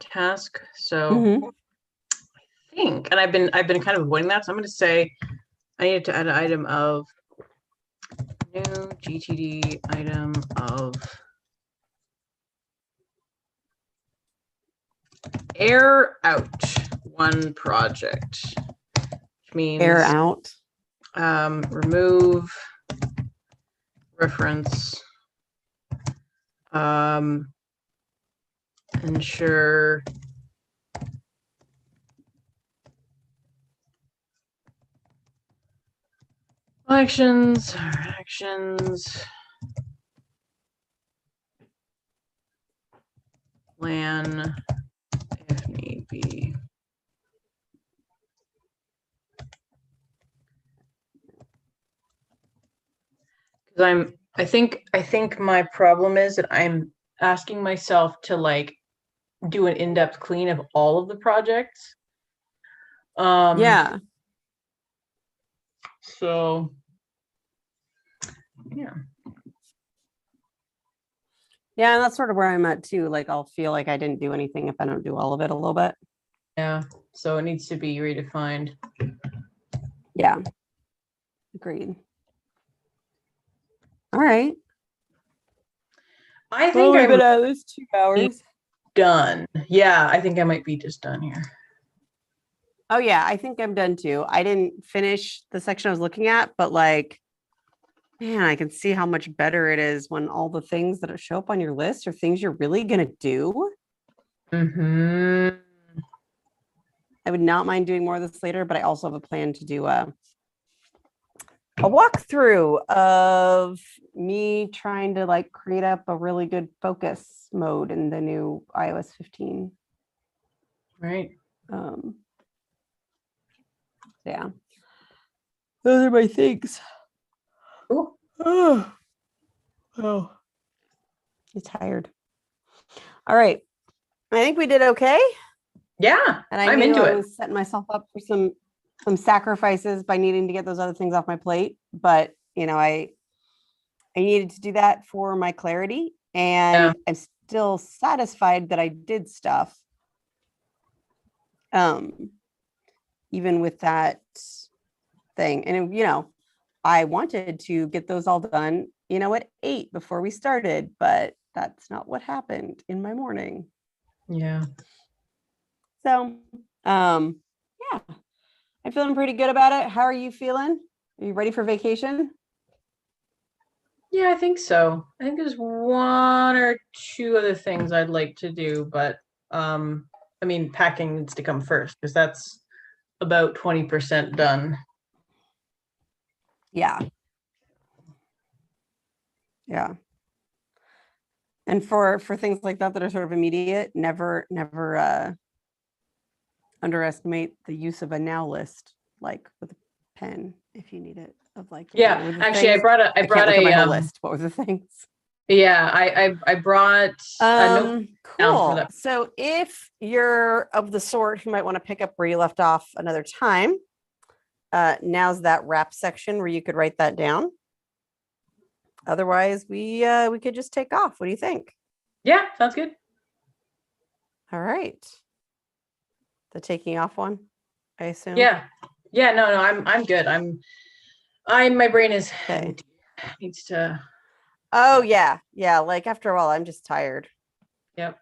Speaker 2: task. So I think, and I've been kind of avoiding that. So I'm going to say I needed to add an item of new GTD item of air out one project, which means
Speaker 1: Air out.
Speaker 2: Remove reference, ensure actions, plan if need be. Because I think my problem is that I'm asking myself to like do an in-depth clean of all of the projects.
Speaker 1: Yeah.
Speaker 2: So yeah.
Speaker 1: Yeah, and that's sort of where I'm at too. Like I'll feel like I didn't do anything if I don't do all of it a little bit.
Speaker 2: Yeah. So it needs to be redefined.
Speaker 1: Yeah. Agreed. All right.
Speaker 2: I think
Speaker 1: we've been at this 2 hours.
Speaker 2: Done. Yeah, I think I might be just done here.
Speaker 1: Oh yeah, I think I'm done too. I didn't finish the section I was looking at, but like, man, I can see how much better it is when all the things that show up on your list are things you're really gonna do.
Speaker 2: Mm-hmm.
Speaker 1: I would not mind doing more of this later, but I also have a plan to do a walkthrough of me trying to like create up a really good focus mode in the new iOS 15.
Speaker 2: Right.
Speaker 1: Yeah. Those are my things.
Speaker 2: Ooh.
Speaker 1: Oh. I'm tired. All right. I think we did okay.
Speaker 2: Yeah.
Speaker 1: And
Speaker 2: I'm into
Speaker 1: I
Speaker 2: it.
Speaker 1: was setting myself up for some sacrifices by needing to get those other things off my plate. But you know, I needed to do that for my clarity. And I'm still satisfied that I did stuff. Even with that thing. And you know, I wanted to get those all done, you know, at 8 before we started, but that's not what happened in my morning.
Speaker 2: Yeah.
Speaker 1: So, yeah, I'm feeling pretty good about it. How are you feeling? Are you ready for vacation?
Speaker 2: Yeah, I think so. I think there's 1 or 2 other things I'd like to do, but I mean, packing needs to come first because that's about 20% done.
Speaker 1: Yeah. Yeah. And for things like that are sort of immediate, never underestimate the use of a now list, like with a pen if you need it. Of like,
Speaker 2: Yeah, actually, I brought
Speaker 1: I can't look at my whole list. What were the things?
Speaker 2: Yeah, I brought a note down for
Speaker 1: cool.
Speaker 2: that.
Speaker 1: So if you're of the sort who might want to pick up where you left off another time, now's that wrap section where you could write that down. Otherwise, we could just take off. What do you think?
Speaker 2: Yeah, sounds good.
Speaker 1: All right. The taking off one, I assume.
Speaker 2: Yeah. Yeah, no, I'm good. My brain is empty. Needs to.
Speaker 1: Oh yeah. Yeah. Like after a while, I'm just tired.
Speaker 2: Yep.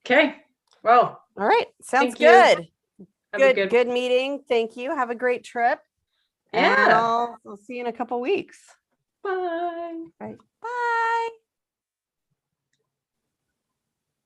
Speaker 2: Okay. Well.
Speaker 1: All right. Sounds good. Good meeting. Thank you. Have a great trip.
Speaker 2: Yeah.
Speaker 1: And I'll see you in a couple weeks.
Speaker 2: Bye.
Speaker 1: Right. Bye.